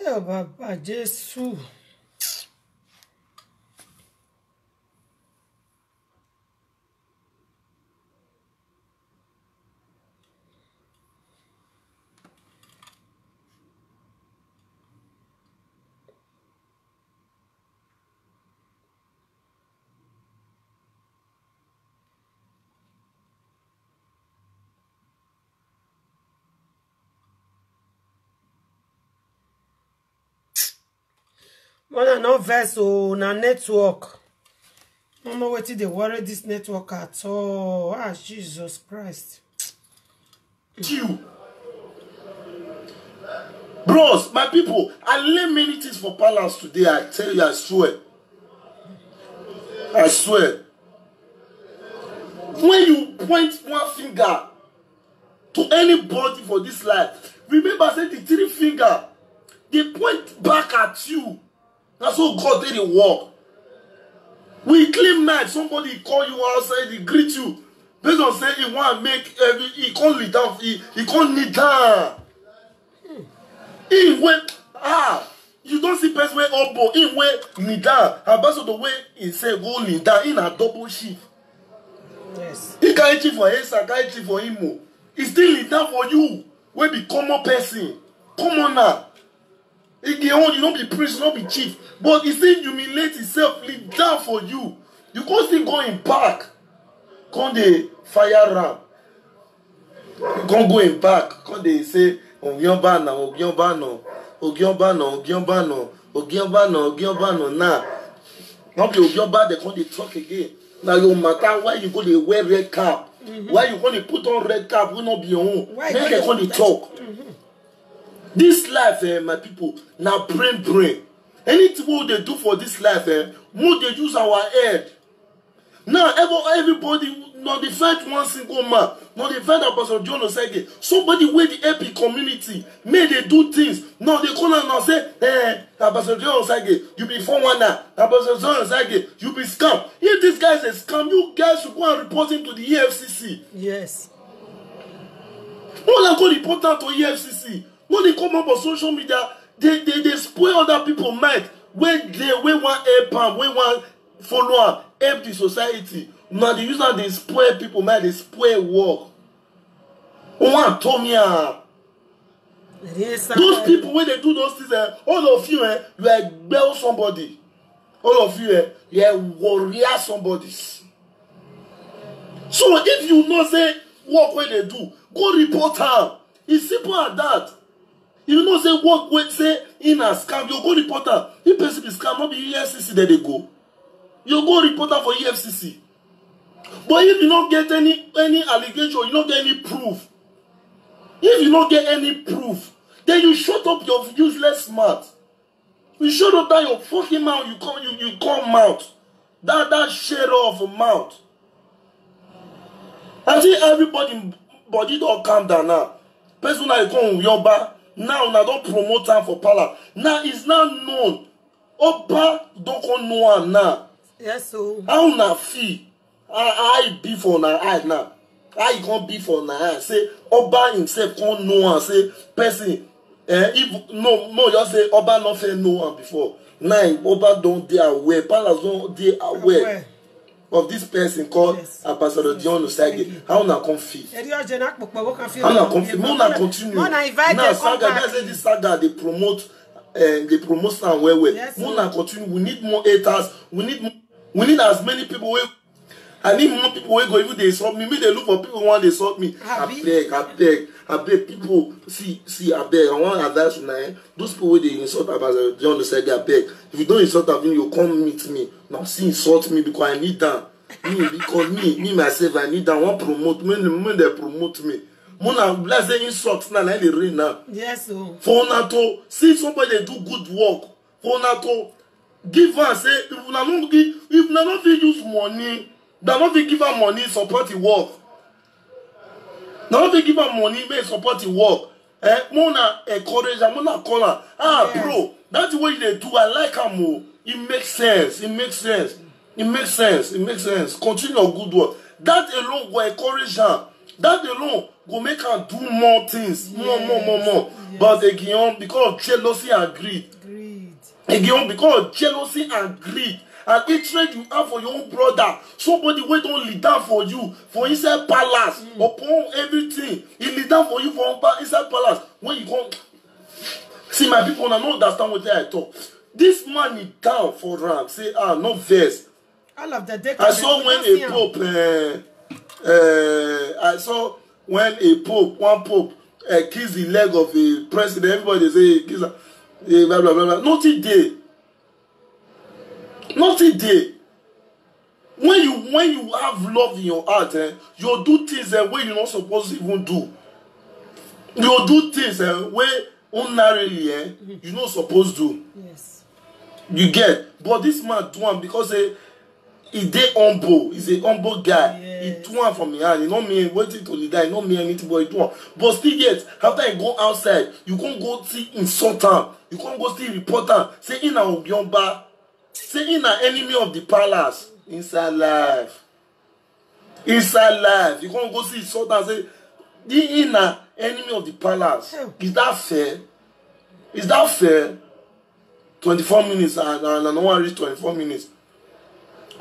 Oh, Baba Jesus. More than no vessel, na network. I don't know what they worry this network at all. Ah, Jesus Christ. You. Bros, my people, I learned many things for Palace today. I tell you, I swear. I swear. When you point one finger to anybody for this life, remember I said the three finger, they point back at you. That's how God did it work. We claim night, somebody call you outside, he greet you. Based on saying he want to make he can't kneel down, he can't kneel down. He went, you don't see person way elbow, he went kneel down. And based on the way he said go kneel down, in a double shift. Yes. He can't chief for Esa, can't chief for Imo. He still kneel down for you. We be common person. Come on now. You don't be priest, not be chief. But he still humiliate himself, leave down for you. You can't still going back. Can't they fire ram? You can't go in back. Can't they say, Ogionbano, nah. Not be Ogionba, they can't talk again. Now you matter why you go to wear red cap. Why you going to put on red cap will not be your own. Then they can't talk. This life, my people, now brain. Anything what they do for this life, more they use our head. Now, everybody, not defend one single man, not defend Apostle John Osage. Somebody with the epic community, may they do things. No, they come and say, Apostle John Osage, you be 419. Apostle John Osage, you be scam. If this guy is a scam, you guys should go and report him to the EFCC. Yes. More than go report him to EFCC. When they come up on social media, they spoil other people's mind. When want help them, when want follow them, help the society. Now they use that they spoil people's mind, they spoil work. One told me, those people when they do those things, all of you, you are bell somebody. All of you, you are warrior somebody. So if you know say work when they do, go report them. It's simple as that. You know say work when say in a scam, you go report them. If person be scam, not be EFCC that they go. You go report them for EFCC. But if you don't get any allegation, you don't get any proof. If you don't get any proof, then you shut up your useless mouth. You shut up that your fucking mouth. You come mouth. That share of a mouth. I think everybody body don't calm down now. Person like come Yoba now don't promote time for Palace. Now it's not known. Oba don't come know now. Yes, so how na feel? I be for na eye now. I can't be for na eye. Say Oba himself can't know and say person. If no, just say Oba not fair know one before. Now Oba don't dey aware. Palace don't dey aware of this person called Ambassador John Osage. How na come feel? How na come feel? More na continue. Now saga, that's say this saga they promote stand well. Yes, more na continue. We need more haters. We need as many people. I need more people who go even they insult me. Me they look for people who want they insult me. I beg people. See, I beg. I want to advise you now. Those people who they insult about John Osage, I beg. If you don't insult them, you come meet me. Now see insult me because I need them. Me myself, I need them. Want promote me. When they promote me. Let's say insult now. They read now. yes, so For now to see somebody do good work. For now to give us say if we not use money. They not give her money, support the work. They not give her money, make support the work. Mona encourage her, Mona call her. Yes. Bro, that's the way they do. I like her more. It makes sense. It makes sense. Continue your good work. That alone will encourage her. That alone go make her do more things, more. Yes. But again, because of jealousy and greed. Again, because of jealousy and greed. And hatred you have for your own brother, somebody who don't lead down for you, for inside palace, upon everything, he lead down for you for inside palace. When you come, see my people, I don't understand what I talk. This man is down for rank. Say, no verse. All of the I saw when a pope, one pope, kiss the leg of a president. Everybody say, kiss blah blah blah. Nothing there. Nothing there. When you have love in your heart, you'll do things where you're not supposed to even do. You'll do things where ordinarily you're not supposed to. Yes. You get. But this man do one because he dey humble. He's a humble guy. Yes. He do one from the hand. He don't mean waiting to lead. He don't mean anything, but he do one. But still yet, after you go outside, you can't go see insult him. You can't go see report him. Say in a Obiomba. Say in an enemy of the palace. Inside life. Inside life. You can't go see insult and say the inner enemy of the palace. Is that fair? Is that fair? 24 minutes and I don't want to reach 24 minutes.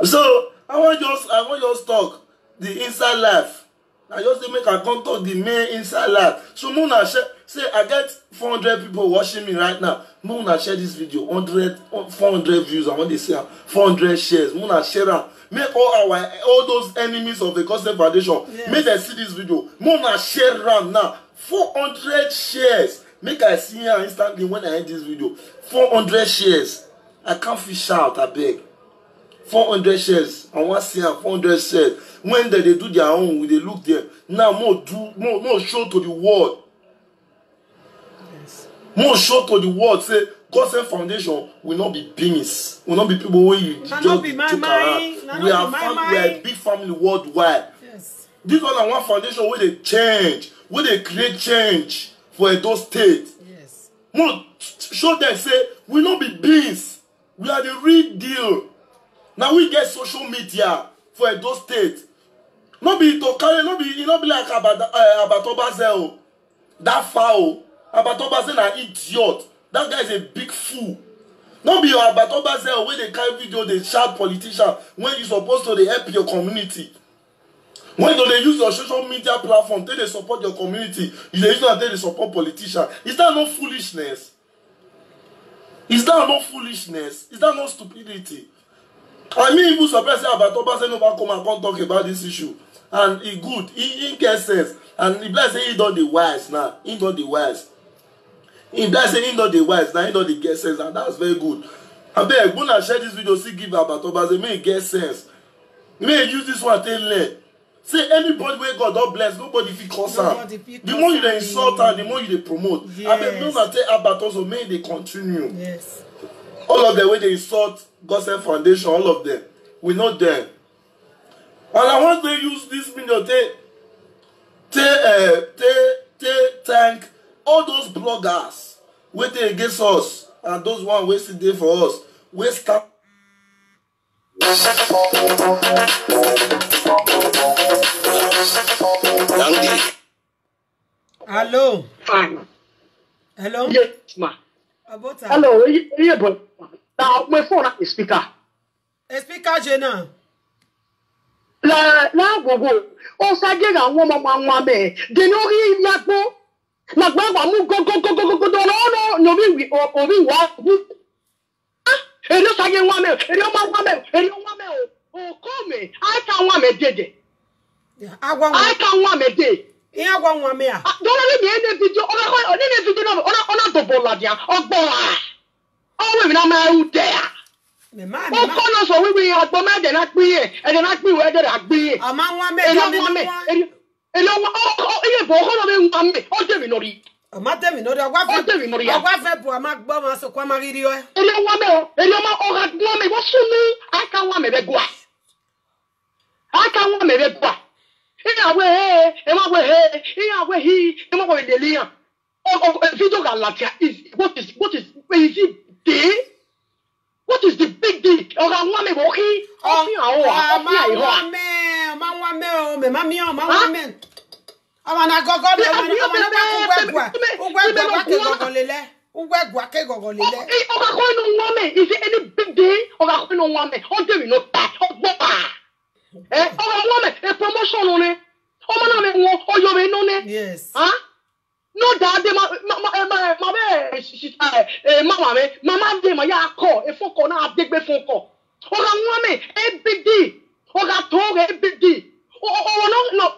So I want just talk the inside life. I just say make I come talk the main inside life. So Mona say I get 400 people watching me right now. Mona share this video 400 views. I want to say 400 shares. Mona share am. Make all those enemies of the Gospel Foundation, yes, make them see this video. Mona share am now. 400 shares. Make I see her instantly when I end this video. 400 shares. I can't fish out, I beg. 400 shares. I want to see her 400 shares. When they do their own, they look there. Now more show to the world. Yes. More show to the world. Say Gospel Foundation will not be beans. Will not be people where you just joke around. We are a big family worldwide. Yes. This one I want foundation where they change, where they create change for Edo State. Yes. More show them say we not be beans. We are the real deal. Now we get social media for Edo State. Not be to carry, not be like Abatobaze. That foul. Abatobaze na idiot. That guy is a big fool. Not be your Abatobaze where they carry video, they shout politician when you supposed to they help your community. When they use your social media platform, they support your community. They use it they support politician. Is that not foolishness? Is that not foolishness? Is that not stupidity? I mean, even surprised about Abatobaze never come and talk about this issue. And he good. He gets sense. And he bless say he done the wise now. He done the wise. He bless say he done the wise now. He done the get sense. And that's very good. I beg, when I share this video, see give Abatobaze, may get sense. May use this one to learn. Say anybody where God don't bless, nobody feel concerned. The more you dey insult her, the more you dey promote. Yes. I beg, don't tell Abato, so may they continue. Yes. All of them where they insult Gospel Foundation, all of them. We know them. And I want to use this video to thank all those bloggers waiting against us and those one wasting day for us. We start. Hello. Fine. Hello. Yes, ma. About that. Hello. Yeah, but now my phone is speaker. A speaker, Jenna. La gogo. O sa je ga won mama me. De no ri yapo. Na gba wa mu go no bi obi wa. Eri sa je wa me. Eri wa me o come. I can wa me dede. I can wa me de. Iya gwa nwa me a. Don't let me end video. Ona video no. Ona to bola dia. Ogbola. O we na ma u there. Me kono so we agbo me de na pin e de na pin we de agbi. Ama nwa me de Eri o iye bo kono me nwa me. O de mi no ri. Ama de mi no ri agwa fe bu ama gbo ma so kwa ma ri o. Eri nwa me o. Eri ma o ga gbo me wo sunu. Aka nwa me be gwa. Aka nwa me be gwa. Iya we he ema we delia. Video galatia is what is it day? What is the big deal? Oga nwa me bo ki o fi an o ma nwa me o me ma mi o ma nwa me. Amana gogo le amana ba ugwegwa ke gogo lele. Ugwegwa ke gogo lele. Oga ko no nwame, is it any big day? Oga ko no nwame. O dey we no ta. Oga nwame, e promotion on it. O mana me wo o yo me no ne. Yes. Huh? No dad mama de ma ya ko e fon ko na adegbe fon ko. Oga nwame, e big day. Oga to e big day.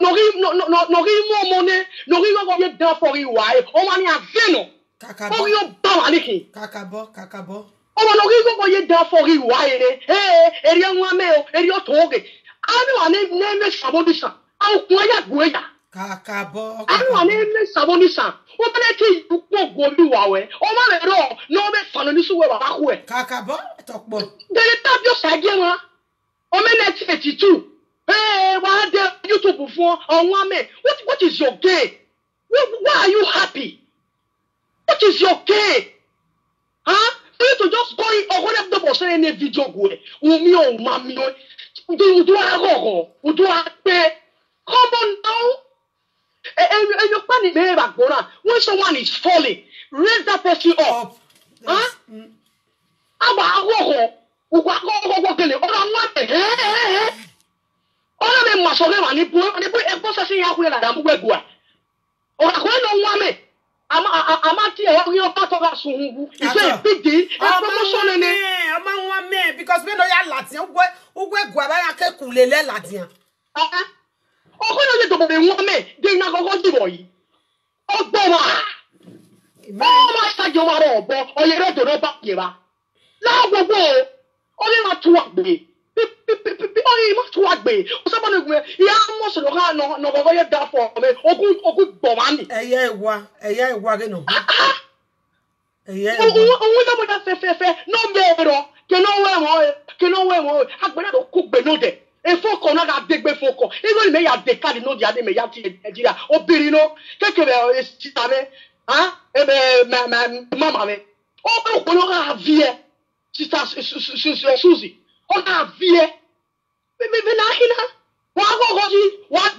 No ri mo money, no ri go get down for you why. O mani aveno. Kakabo. O yo ba waliki. Kakabo. O no ri go get down for you why eri nwame o, eri o toge. Anu ane me sabodisa. Au kwa ya gweya. Kakabo. Anu ane me sabodisa. O bele ti ukpo gobi wawe. O ma le ro no me fano ni suwe wa ku e. Kakabo tokbo. De tap yo sage wa. O me net 82. Why the YouTube for on me? What is your game? Why are you happy? What is your game? Huh? For you to just go in or whatever the boss in a video go. Umi o mami o. Do I go? Do I pay? Come on now. And your funny baby back when someone is falling, raise that person up. Huh? Aba go. Ona me masore mani bu e bo sase ya kule la da bu egua. O ka ko no nwa me. Ama ti e yo pa to ga sungu. It's a big deal. Promotion ni. Ama nwa me because we no ya Latin. Ugwe egua ba ya ke kulele Latin. O ko no je to be nwa me. De na go di boy. O gbo wa. O ma sa jo ma ro bo. O ye ro do ro ba ye ba. La gbogbo. O le ma tu agbe. Oh, must work be. Someone who ya must no go get that for me. Ogu bomani. Eya no. Fe no mero. Ke no we mo. Agbara do cook be no de. E foko na ga degbe foko. Even me ya de card no dia de me ya ti Nigeria. Obiri no. Keke be sitame. Ah? Ebe mama me. O ko no ga vie. Sister Susie. On a vie. Me na hina. Wa go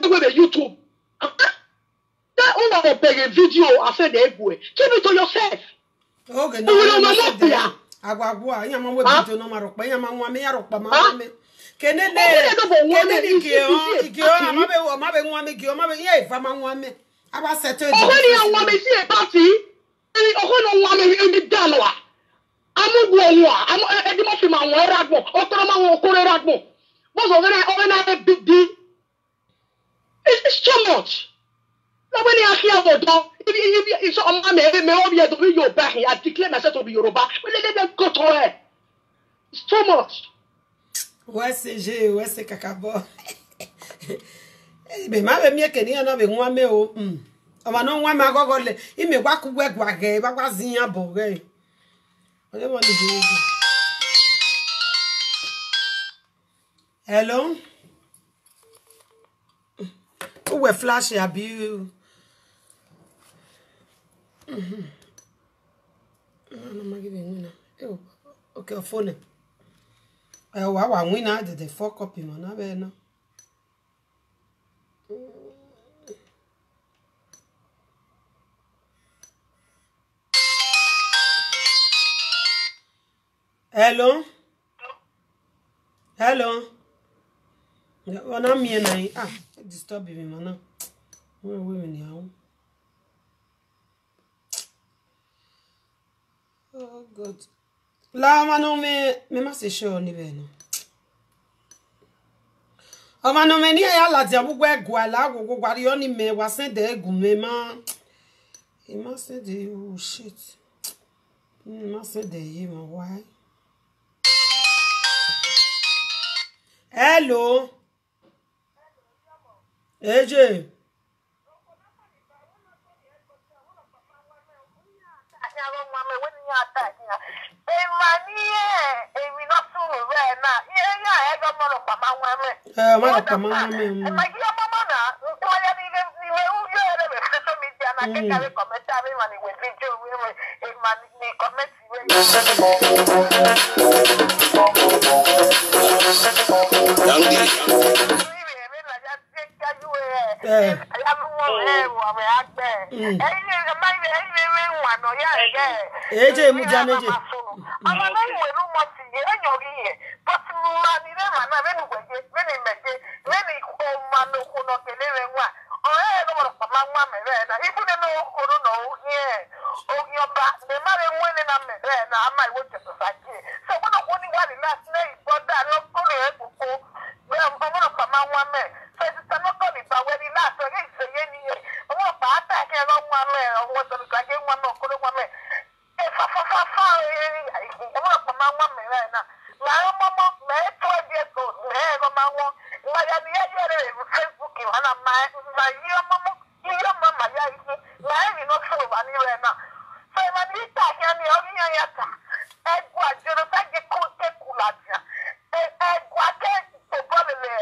go YouTube. That on a big video I said keep it to yourself. Okay, no. Agwagwa, ya ma we video no ma ropa, ya ma nwa me ya ropa ma me. Kenene ma be nwa me gi o ma be ye fa ma nwa me. Aba settle. O ni nwa me si e party. O ko no nwa me e di dalwa. Edi mo fi ma won ragbo o toro ma won ko ragbo mo so very big deal. It's too much. No when you hear about if so on me obi e do be Yoruba here. I declare myself to be Yoruba. Let them go to her. It's too much. Ouais c'est kakabo. Be ma be mi e keni na be nwa me o. O ma no nwa me agogo le. I me gwa ku gwa ge ba kwa zin abo ge. Hello? Who were flash abi? Okay, phone. Wa winner the 4 copy man na be no. Hello? Wana mi na disturb me mana. We me now. Oh God. La mano me ma se show ni be no. O mano me ni ya la dia bugwa egwa la gugwa ri oni me wa se de egu me ma. E ma se de oh shit. Ma se de yi ma why? Hello. AJ. Eje mu jameje.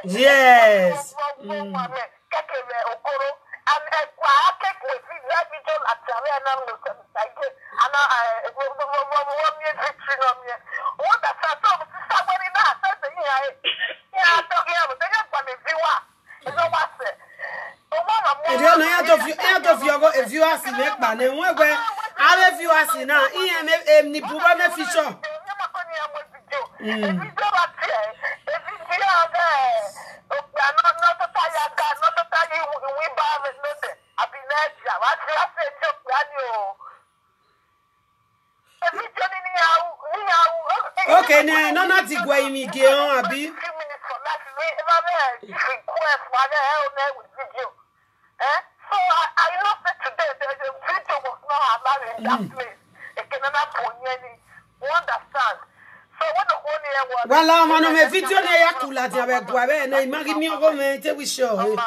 Yes. If you ask me, man, and when I if you ask now, ni buba me feature. Okay, no, not the way me get on, Abi. Voilà, mano, me video ne yakula ti abe gwa be na imagi mi ogo me te we show.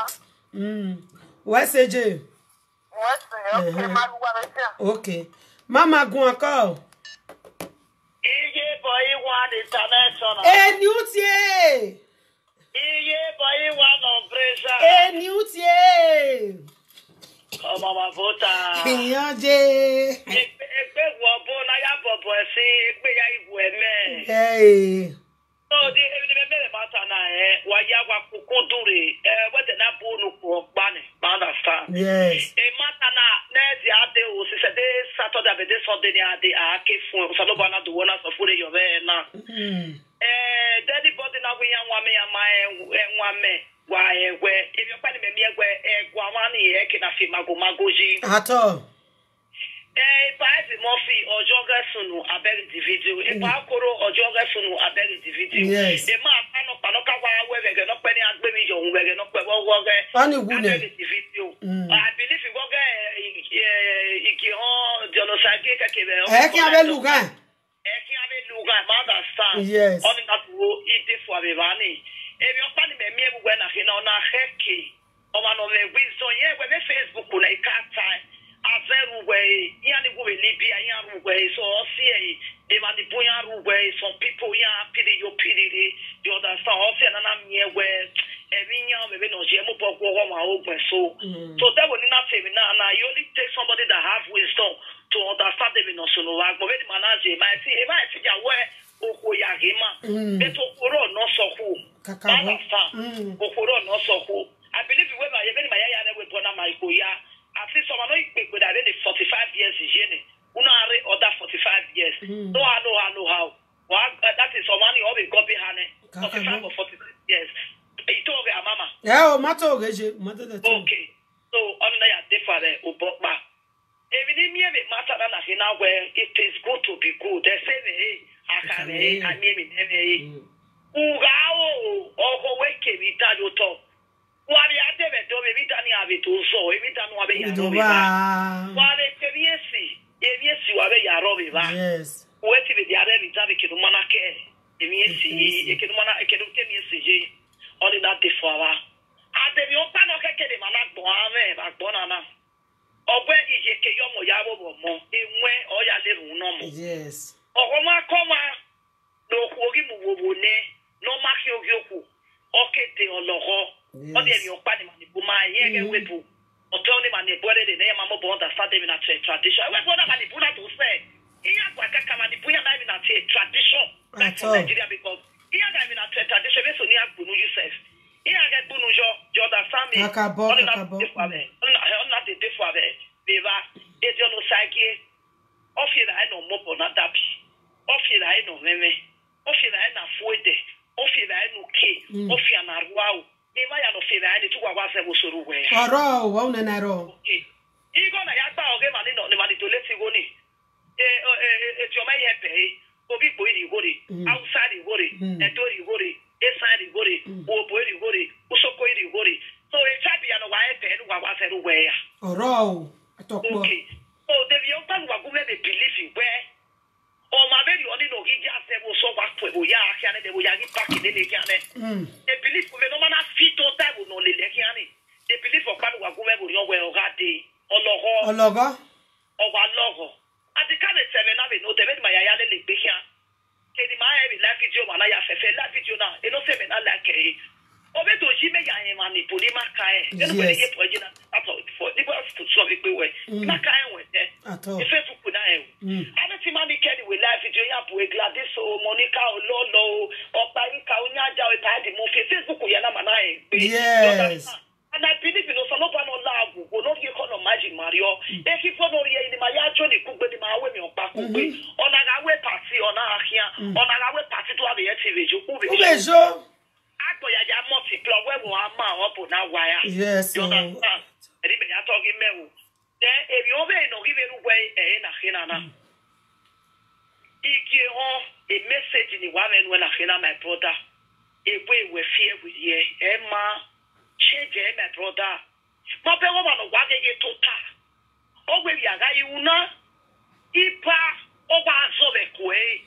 Ouais, c'est Dieu. Okay. Mama gun encore. Iye boy one international. Newtie. Iye boy one on pressure. Newtie. Oh mama vota. Yanje. Egbe wo bo na ya bobo si egbe ya ibu eme. Hey. So the me matter na wa ya wa kokudure whether na bo no ko gba ni understand. Yes. Matter na di ade o se de Saturday be de Sunday ni ade ake fun so lo bana do wona so fure yo be na. Daddy body na we yan wa me ya ma enwa me wa egwe if you pa ni me egwe egwa wa ni e ke na fi magoji. Ato. Ipazi Murphy ojoga sunu abeg the video. Ipa koro ojoga sunu abeg the video. Yes. E ma pano ka wa we no pe ni agbe mi yo we no pe wo ge. Ani wune. The video. I believe you go ge iki on Jonosage ka ke be. Ki ave lugan. Ki ave lugan ma understand. Yes. Oni na wo ide fo ave bani. E bi o pa ni me mi e bu na ke na na heki. O ma no me wisdom ye we Facebook na ikata. Azeru way, yani go Libya, yan way, so see they man the boyan way, some people yan pity you pity the other side, also and near where every young maybe no jemo poko ma open so that will not say now you only take somebody that have wisdom to understand them in no so but when manage my see if I see where okoya hima beto koro no so who okoro no so who I believe when I even my ya we put na my koya I see someone who is with that 45 years is yene. Una are other 45 years. So I know how. That is someone who will copy hane. 45 or 46 years. You told me, mama. Yeah, matter okay. So on ya different ubokba. Even me matter na hina where it is good to be good. They say akane ami ugao ogo weke bitajo to. Wari atebe do be bitani abitu so ebitanu abe ya roba wale ebiesi wabe ya roba yes weti be diare bitabe kidumana ke ebiesi ekidumana ekeduke miesi je only that the flower ade bi opa no kekede mana gbo ave ba gbo na ogwe ije ke yomo ya bobo mo enwe oya leru no mo yes ogoma koma no kwogi mu wobone no maki ogioku okete oloho odi emi opa ni mani buma yege webu otoni mani bore de na mama bo understand them na tradition we go na mani buna to say iya kwa kaka mani buya na na tradition that's for Nigeria because iya ga na tradition be so ni agbunu Yusuf iya ga gbunu jo understand me akabo Usagi, Ofira no mopo na dabi, Ofira no meme, Ofira na fuede, Ofira no ke, Ofia na ruau, Ema ya no fira ni tuwa wase busuru we. Oro, wona na ro. Igo na ya gba oge mani no ni mani to leti go ni. Ti o ma ye pe, obi bo iri go ri, outside ri go ri, edo ri go ri, inside ri go ri, obo ri go ri, usoko ri go ri. So e chabi ya no wa e pe no wa wase ru we ya. Oro, atokpo. Okay. So the young wa go me believe in where o ma be oni no gi ja se wo so wa pwe bo ya kia ne de bo ya gi pack de le kia ne. They believe we no man fit to time no le le kia ne. They believe for kwanu wa go me bo yo we o ga de ologo o wa logo. Ati ka ne seven na be no te be ma ya le be kia. Ke di ma e live video ma na ya fe live video na e no se me na like e. O be to ji me ya e ma ni poli ma ka e. E no be ye po ji na ato for the boss to so be pe we. Ma ka e we te. Ato. E Facebook na e. Ade ti ma ni ke di we live video ya po e Gladys o Monica o Lolo o Parika o Nyaja o ta di mo Facebook ya na ma na e. Yes. And I believe in us, no love, will not get on magic Mario. If you follow the Maya Johnny Cook, the Mawe on back, on our way party, on our here, on our way party to have the TV. I multiply where we are up on our wire. Yes. You understand? And even I talking me. Then if you obey no give it away, a Hinana. If you a message in the woman when I hear my brother, if we were fear with ye, Emma. Change my brother. My brother no wage get tota. Ogwe yaga yuna. Ipa oba zobe kwe.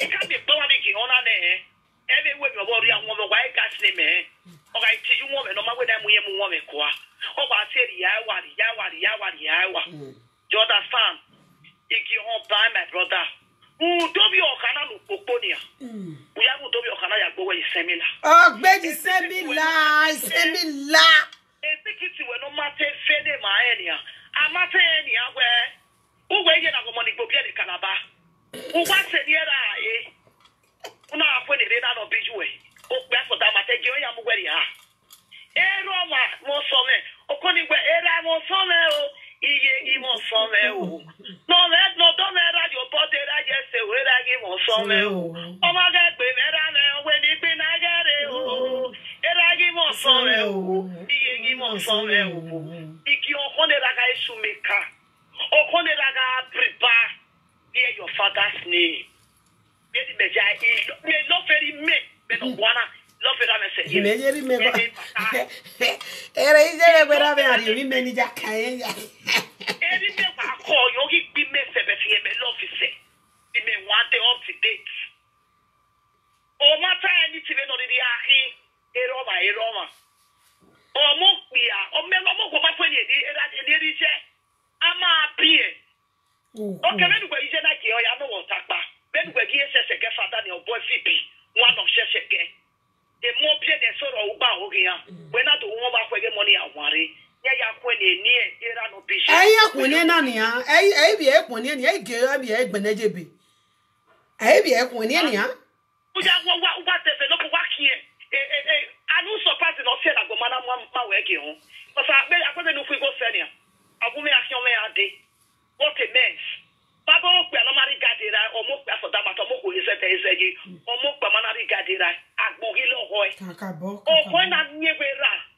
E ka be gba bi ki ona ne. Ebe we be bori an wo wa gas ne me. Oga ti ju wo me no ma we na mu ye mu wo me kwa. Oba se ri ya wa. You understand? Iki on by my brother. Dobi okana no poponia. Uya dobi okana ya gbo we semila. Oh, gbeji semila. Ekiti we no mate fede ma enia. Amate enia we. Uwe ye na go money go bia de Kalaba. Uwa se diera e. Una afwe ne na no bijuwe. O gbe for that mate je ya mu gweri ha. Ero ma mo so me. Okoni gbe era mo so me o. Iye imo so me o. No don't let your body that just say where I give on some. Oh my God, we when it been I get it. Oh, I give on some. He give on some. If you want it, I should make car. Or want it, I prepare. Hear your father's name. May not very make, but no one. Love it, I'm saying. You may remember. Era easy, but I'm very many jack. Anything I call you, be made for the love is say. Be made one day up to date. Oh, matter anything on the Ahi, Eroma. Oh, Mokia, or Memo, what when you did, I'm a peer. Okay, anyway, you said that you know what Takba. Then we give us a get father, your boy VP, one of Sheshake. The more play than sort of Uba, when I do one back with the money I worry. Aya kwene na nia ai bi e kwene ni ai ge abi e gbene jebi ai bi e kwene ni ha uja wa develop wa kie anu support no se na go mana ma we ge ho because be akwede no fu go senior abu me action me ade what a mess baba o pe no mari gadira o mo pe for that matter mo go ise te ise ji o mo pe manari gadira agbogi lo hoy kakabo o ko na nyebera.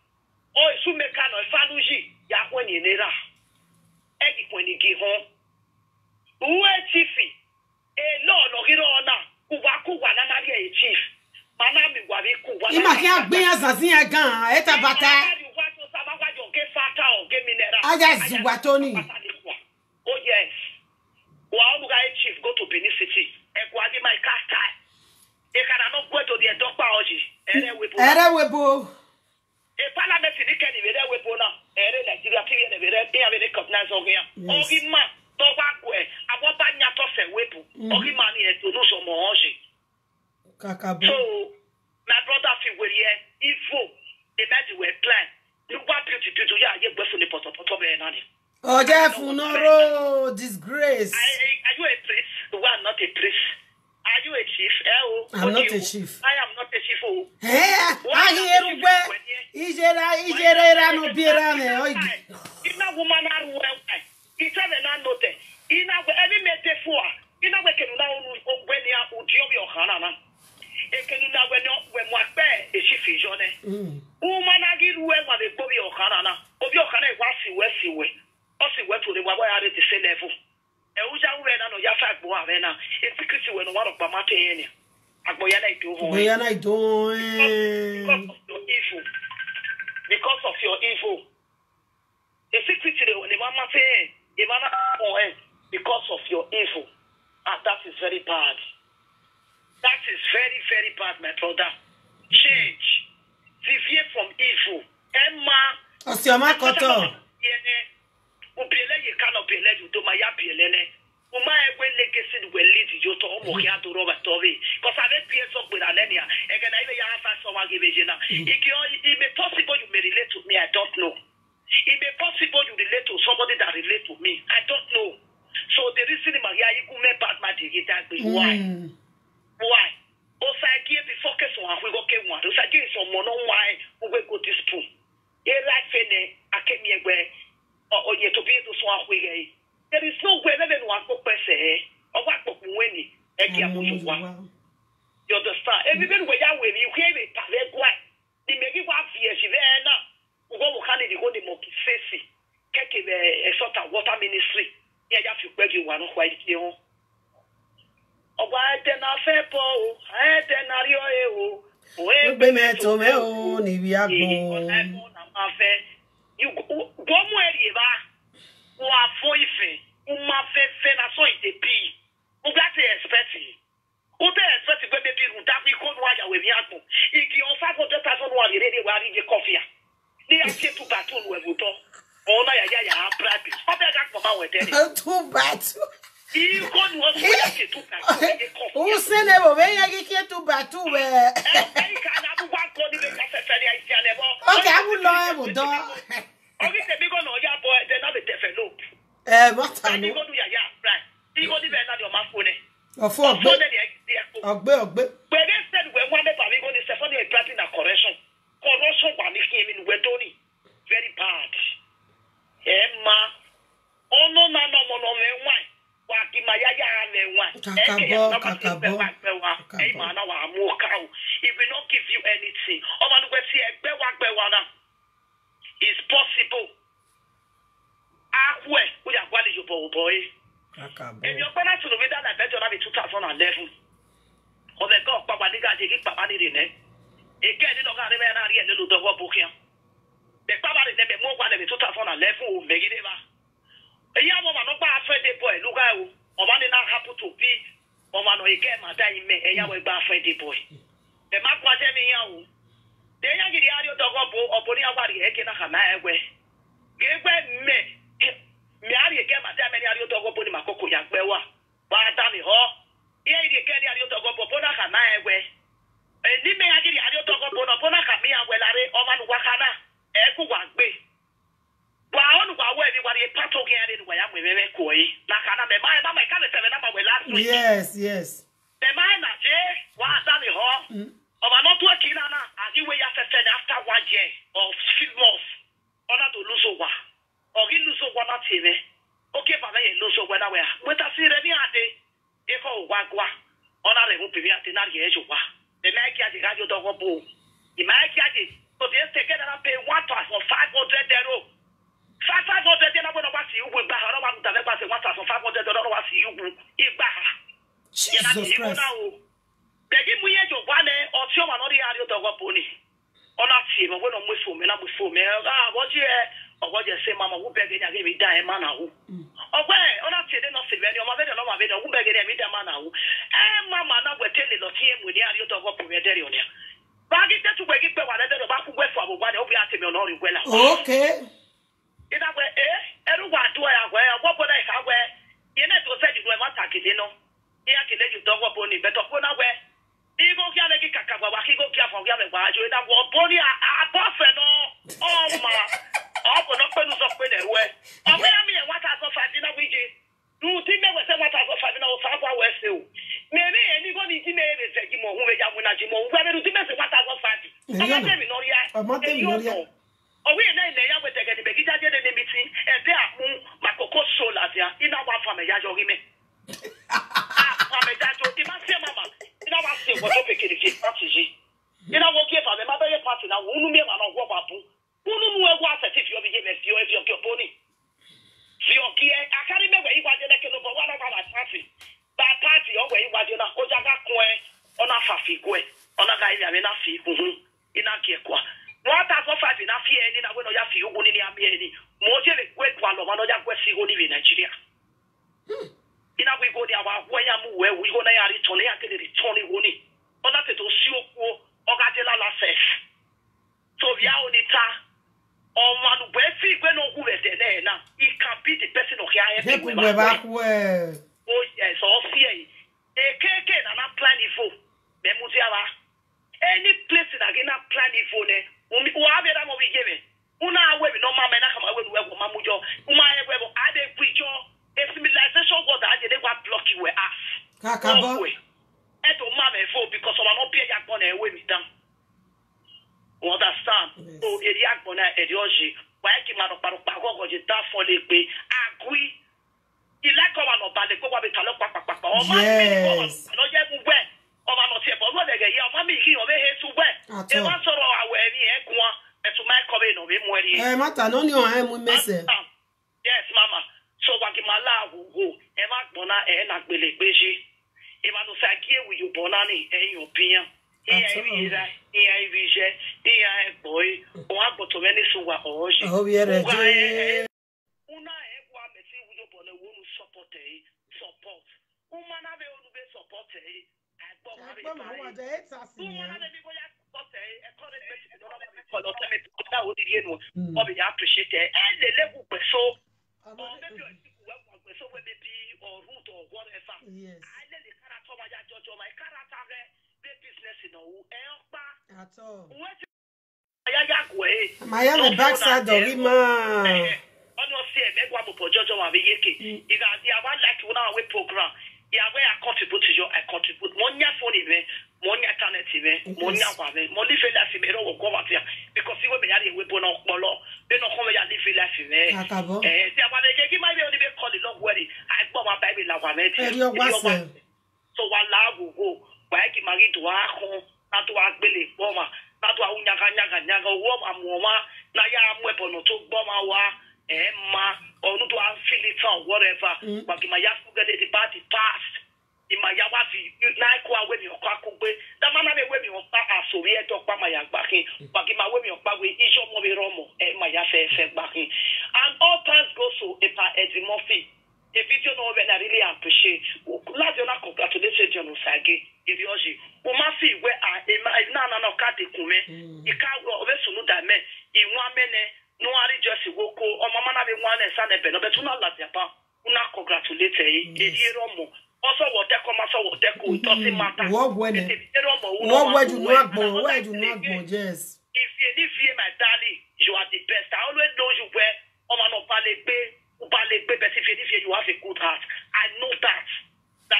Oh, su mekano faluji ya kwenye nera. Egi kwenye gihon. Uwe chifi. No hiro ona. Kuwa na maria e chief. Manami wabi kuwa na. Ima kia gbe azazin ya gan eta bata. Aja zuwatoni. Oh yes. Wa onuga e chief go to Benin City. Ekwagi my cast time. E kana no go to the doctor oji. Ere webo. A parliament in the Kenny, we put on Nigeria, they recognize Ogia. Ogima, Tobacque, Ababanya Tose, Wepu, Ogimani, to do some more. So, my brother, if you were here, if the magic were planned, you want you to do ya, you go for the pot of Potobe. Oh, Jeff, no, disgrace. Are you a priest? You are not a priest. Are you a chief? I'm not a chief. I am not a chief. I hear where Ijera no bira me. Ina woman are well. It's a man note. the same level. And who's our man or Yafa Boavena? It's the Christian when one of Bamate. Agboyana I do. Because of your evil. The secret to the mama say, because of your evil. And that is very bad. That is very, very bad, my brother. Change. Deviate from evil. Emma. Osioma koto. Upiele ye cannot be led to my yapielene. Uma when legacy will lead you to Omokia to Robert Tovi. Because I let PS up with anemia. Again, I may have someone give it. It may possible you may relate to me, I don't know. It may possible you relate to somebody that relate to me. I don't know. So the reason you could make bad magic is that why? Why? Also, I give the focus on we go get one. Also, I give some more why we go this spoon. You like Fene, I came here where or you to be able to swap with a. There is no way that one could say, or what could win it. You understand? Everything where you will, you hear it, the make it 1 year, she there now. Go can the go the monkey face take a sort of water ministry. Yeah, you beg you one white you. Oh, why then I say, Paul, I then are you. We met to me, only we are going. You go where you are. Who are for you, who my face, I saw it the pea. Who got the expecting? Who the expecting when they do that? We could watch with Yaku. If you offer for the person who are ready, we are in the coffee. They are here to battle with you. Oh, no, yeah, practice. How bad that for my wedding? Too bad. You can't was to battle. Who said never when I get to battle? Where I can't have one body necessary. Okay, I will know. Okay, the big one, your boy, they're not a develop. What time you go to your yard, right? You go to the end of your mouth. Or for where they said when one day we go to Stephanie a planting a correction. Corrosion by making in Wedoni. Very bad. Emma. Oh no, why? It will not give you anything. It's possible. We are going to boy. If you're going to read that, I bet you'll have 2011. Or the God, Papa, they got to get Papa in it. Again, you know, I remember a little dog book here. The Papa is never more than 2011. Make it ever. A young woman, no bad Friday boy, look out. Or one not happen to be. Or one again, my dying me, a young bad Friday boy. The Mark was every young. The young audio dog or putting out the egg in a hammer. Give me. Me are again, my damn audio dog or putting my cocoa young bewa. But damn it, huh? Here you get the audio dog or put a hammer. And the me I get the audio dog or put a hammer. Well, I read Oman Wakana. Echo one way. Well, I don't know where everybody is part of it. Where I'm with Koi. Nakana, my cousin, last week. Yes. The man, what's that? Or I'm not working on as you were said after 1 year or 6 months. Or not to lose over. Or you lose over not TV. Okay, but I lose over when I wear. With a serenity, if I wagwa, or not a whoop, we have to not hear you. The Nike has a radio dog bull. The Nike has it. So they take it and pay 1,500 €. 500 then I'm going to watch you with Bahara. I want to have 1,500 $. Was you with Ibaha? Jesus Christ. They give me your one or show another audio dog pony. Or not see when I'm with me, I'm with me. What you or what you say, Mamma, who begging and give me die man. Oh, where? Or not say, they're not saying your mother, no, who begging and me the man. And Mamma, now we're telling the team with the audio dog up with your but I get to wake it back about who went for one of your well. Okay. In a way, everyone do I wear what would I have where you never said you were not talking, you know. Here I can let you talk about pony, but of one away. He go get a cacawa, he go care for Gavin, why you that war pony a buffet. Oh, my. Oh, not going to suffer their way. Oh, where am I? What has of 5 in a week? Do you think there was a what has of 5 in our South West? Maybe anybody in the Segimo, who may have won a Jimo, whether you think what has of 5. I'm not telling you. Oh, we are there with the Begita in the meeting, and they are my cocoa soul as ya in our family. Yajorime. You must say, Mamma, you know what I'm what the strategy. You know what give for the mother party now, who knew me on what who knew what if you behave as you have your pony. okay, I can't remember where you was in the kilo, but what about that party? That party, or where you was in a Ojaga Coin, on a Fafique, on a guy in a fee, in a Kirkwa. What has offered in a fear, and I will not have you in the Amieni. More than a great one of another question in Nigeria. In a way, go there, where we go there, Tony, I get it, Tony Wooney. On that, it was you, or Gadela Lassef. So, we are on the tar. On one where we no who is there now. He can be the person of here. Oh, yes, all fear. A cake and a plan for Memuziava. Any place in a plan for ne, who have it, I'm over given. Una way, no mamma, I will wear Mamujo, Uma, I did preach your civilization was that they never block you with us. Kakabo. And to mamma for because of an opiate on a way with them. Understand? So, Eriak Bona, Edioji, why came out of Parapago, you that for the way, agree. He like over no bad, go over the Talopapa, or my no yet wet, or my not here, but what they get here, mammy, he over here to wet. They want sort of away, and to my coming of him where he is. Mata, no, you are with Messer. Yes, Mamma. So, Wakimala, who, Emma Bona, and Akbele Beji, Emmanuel Sakia, with you, Bonani, and your opinion. Here I vision, here I boy, or I got to many sugar or she. Oh, yeah, Una ewa mesi wuyo bone wonu support. Woman have you be support. I bought my woman have you go support. Appreciate it. And the level so so when they be or root or whatever. Yes. I let the character my judge my character business in at all. My other backside of him. Program. Yeah, where I contribute to you, I contribute. Monia phone event, Monia internet event, Monia woman, Moni Fela Fimero will come out here because you will be a weapon of Molo. They don't come here, live Fela Fime. They might be only call it long wedding. I bought my baby Lavamet. So one love will go. Why get married to our home, not to our Billy Boma, not to our Nyaga, woman, Naya weapon or took Boma, Emma, or not to our Philip or whatever, but in my Yaku get the party passed. In my Yawafi, you like one when you're Kakube, the man of the women of Papa, so we had to come my backing, but in my women of Pagui, each of Mobi Romo, and my Yafe backing. And all times go so if I had Murphy. If you know when I really appreciate, last year I congratulated you on Sagi, Idioji. Umafi, where I am no Kati Kume, you can't go over Sunu Dame, in 1 minute, no I just Woko, or Mamma have one and San Ebeno, but not like Japan, who not congratulate Romo. Also, what they come out, what they could, it doesn't matter. What word do not go, yes. If you live here, my darling, you are the best. I always know you where, Omano Pale if you have a good heart. I know that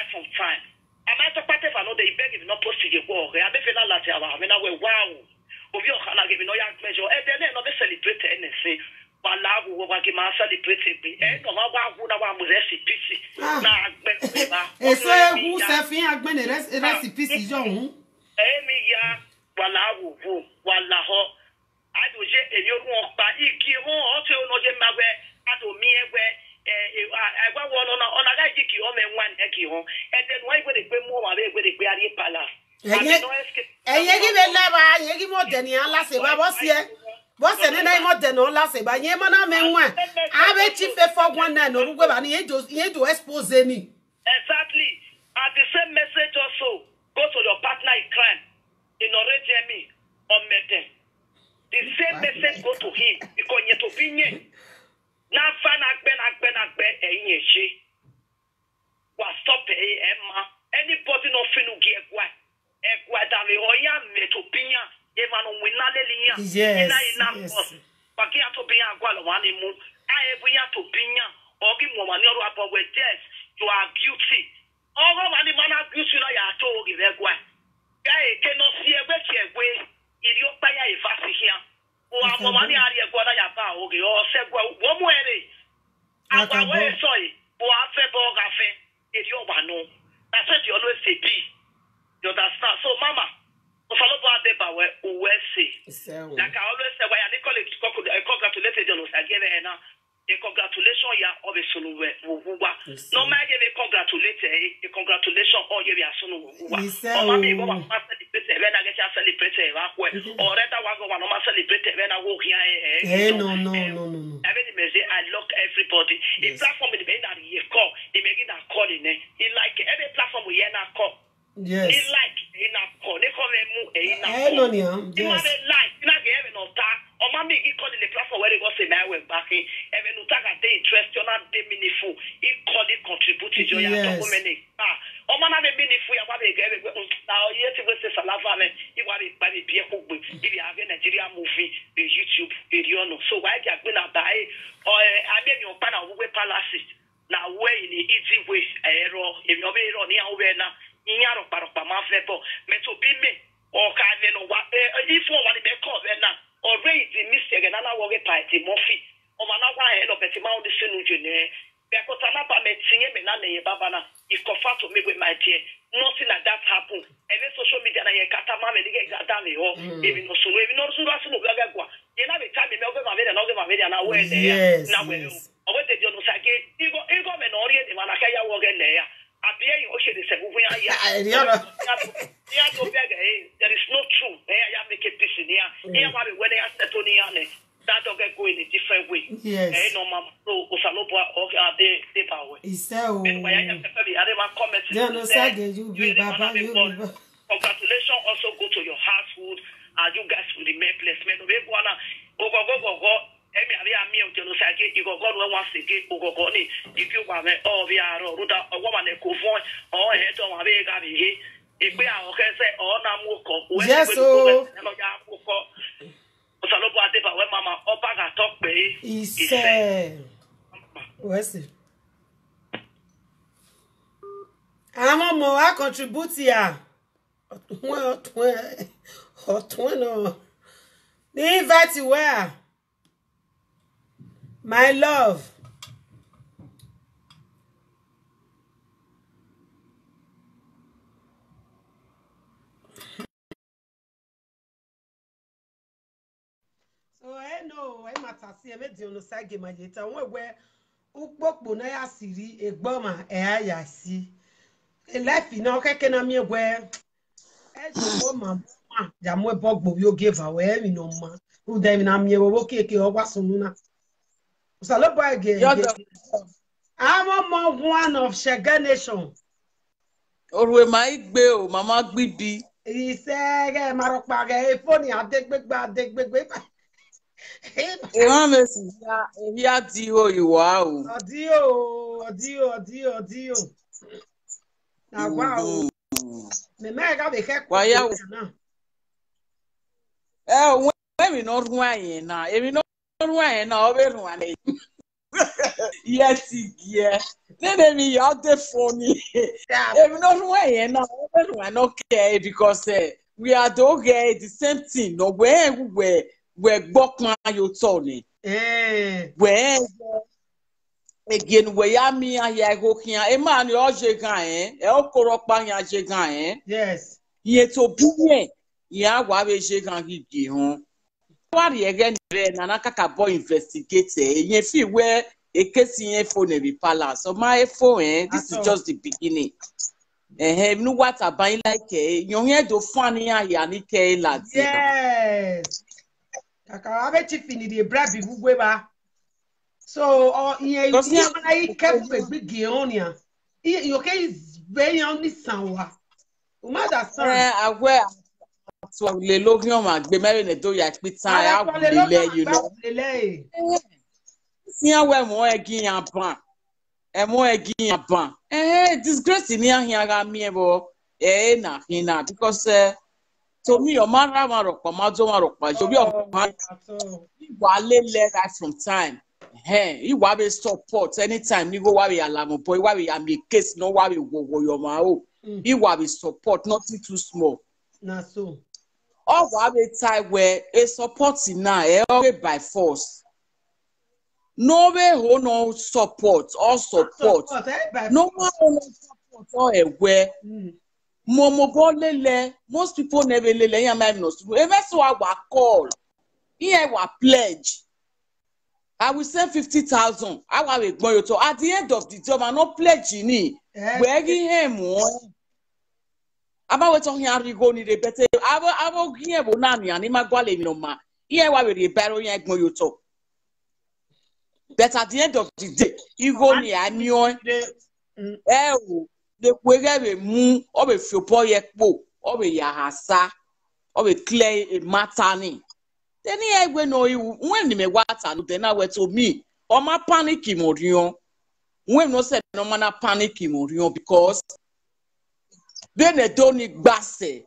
from time. I might talk about if I know they beg if not post to your war. I may feel like I mean, I will wow. Of your can I give no young measure, and then not celebrate anything. But love will work in my celebrating me. And no one would have a recipe. So, who's a thing? I've been a recipe, young. Amy, ya, Walahu, Walaho. I do get a young walk by Iki, also no get my way. I do me where I want on a guy home and one ecky home, and then why would it be more away with the Gary Palace? And you give a lava, you give more than your last was here. What's the name of the no last by Yemana men one? I bet you for one and no go and you to expose any. Exactly. At the same message also, go to your partner in crime in Orejemi or Mete. The same message go to him because your opinion. Now, fan Agben, she was stop Emma. Anybody no fin get what? Equadami or yam metopia, even on Winalelia. Yes. Pakia to be a gualawanimu. I have we have to pinya or give more money about with death. You are guilty. All of any man are guilty. I told you that one. I cannot see a way. If you buy a fast here. Money are you going to buy? Or said, well, one way. I will say, if you want to know, that's what you always say. You understand? So, Mama, follow about the power, who will say. Like I always say, why I congratulated you. I gave a congratulation of a No matter you congratulate congratulations all you are soon. Or maybe go and celebrate when I get to celebrate or rather go and celebrate when I walk here. No. I love everybody. The platform is that you call, they make it a call in it. Like every platform we hear now call. Yes. They like in a call. They call them in a call. They have a like. You know, they have no talk. Or maybe he call the platform where they go say, "I went back in." Even no talk at the interest, you're not the meaningful. He call it contributed to your document. Or man have a meaningful. You have a get now. Yes, you will say Salava. You have a baby beer cook. If you have a Nigeria movie, the YouTube video. So why you are going to buy? Or I mean, your partner will be palaces. Now, where in the easy way, error. If you're very on here, we're now. Inyaro parokpa mafepo meto bime o ka ne no wa if one want be call na already the mistake na wo get party mofi o ma na wa he no beti ma o de senu jene be ko tana ba metinye me na ne baba na if confirm to me with my dear nothing like that happen every social media na ye kata ma me dige gada me ho even no so asu no ga gwa ye na be time me o be ma be na we there na we o we de no sa ke igo me no ri e ma na ka ya wo ge le ya. There is no truth. I make a piece in here. Here, when they are settled in that don't get going in a different way. Yes. No, mama. So, Osalopa, okay, they power. It's so. Congratulations also go to your household, and you guys will remain blessed. Men, we go go. Emi abi ami o jeno sage igogo no wan sege ogogo ni if you wa me o bi aro ruda owo ma ne ko fon o he to wa be ga bi he igbe a o ke se o na mu ko we se ko no ja ku ko o sa lo bo ade ba we mama o ba ga talk pe ise wesi amo mo a contribute ya otwen no the invite where my love. So I know I matter see me di ono sage majeta won we upopo na ya siri egboma ya si e life na keke na mi egwe e jo mama ja mo bogbo bi o give away mi no ma who dem na mi wo keke o wa sunu na Salopa again. I'm one of Shega Nation. Orwe mai gbe o mama gbidi. Isege marokpage phone adegbegbe. E ma mesi ya di o iwa o. Odio. Na wow. Me ga be ke kwa ya na. We no run ayen na. E mi no run na o be run ane. Yes, yeah. Then me you dey funny. If not run na o be run okay because we are dog the same thing. No we gbokman yo to ni. We again we ya mi aya go kian e ma ni o je gan e okoro pa yan je gan yes yen to bien ya wa be je gan gigi hon wari again na na kaka boy investigate yen fi we e case yen phone be palace so my phone this is just the beginning no what about like yon yen do funny ya ni ke la yes kaka abe chief ni dey brab bugwe ba. So, you kept a big geonia. You can very only sour. Mother, I wear to the logium and be married a do yak with time. You know, see, I wear more again and ban. And more again and ban. Disgrace in here, I got me about na because to me, your man, Ramarok, Mazo, you'll be a man. Wale from time. Hey, you want to support anytime you go worry alarm boy worry am a case no worry go your ma o you want to support nothing too small na so all have a time where a supporting now always by force no way who no support or support no one no support or where momo lele most people never lele yan ma no even so our call here our pledge I will send 50,000. I will go to at the end of the job. I'm not pledging it. Where him one. About what you go need a better. I will hear Bonani and Imagwale no ma. Here why we repair yak moyoto. But at the end of the day, you go near and you the way moon or a few poor yakbo or a yahasa or a clay a matani. Then he will know you when me water, then I were to me or my panic imorion. When no said no man panic imorion because then they don't need basse.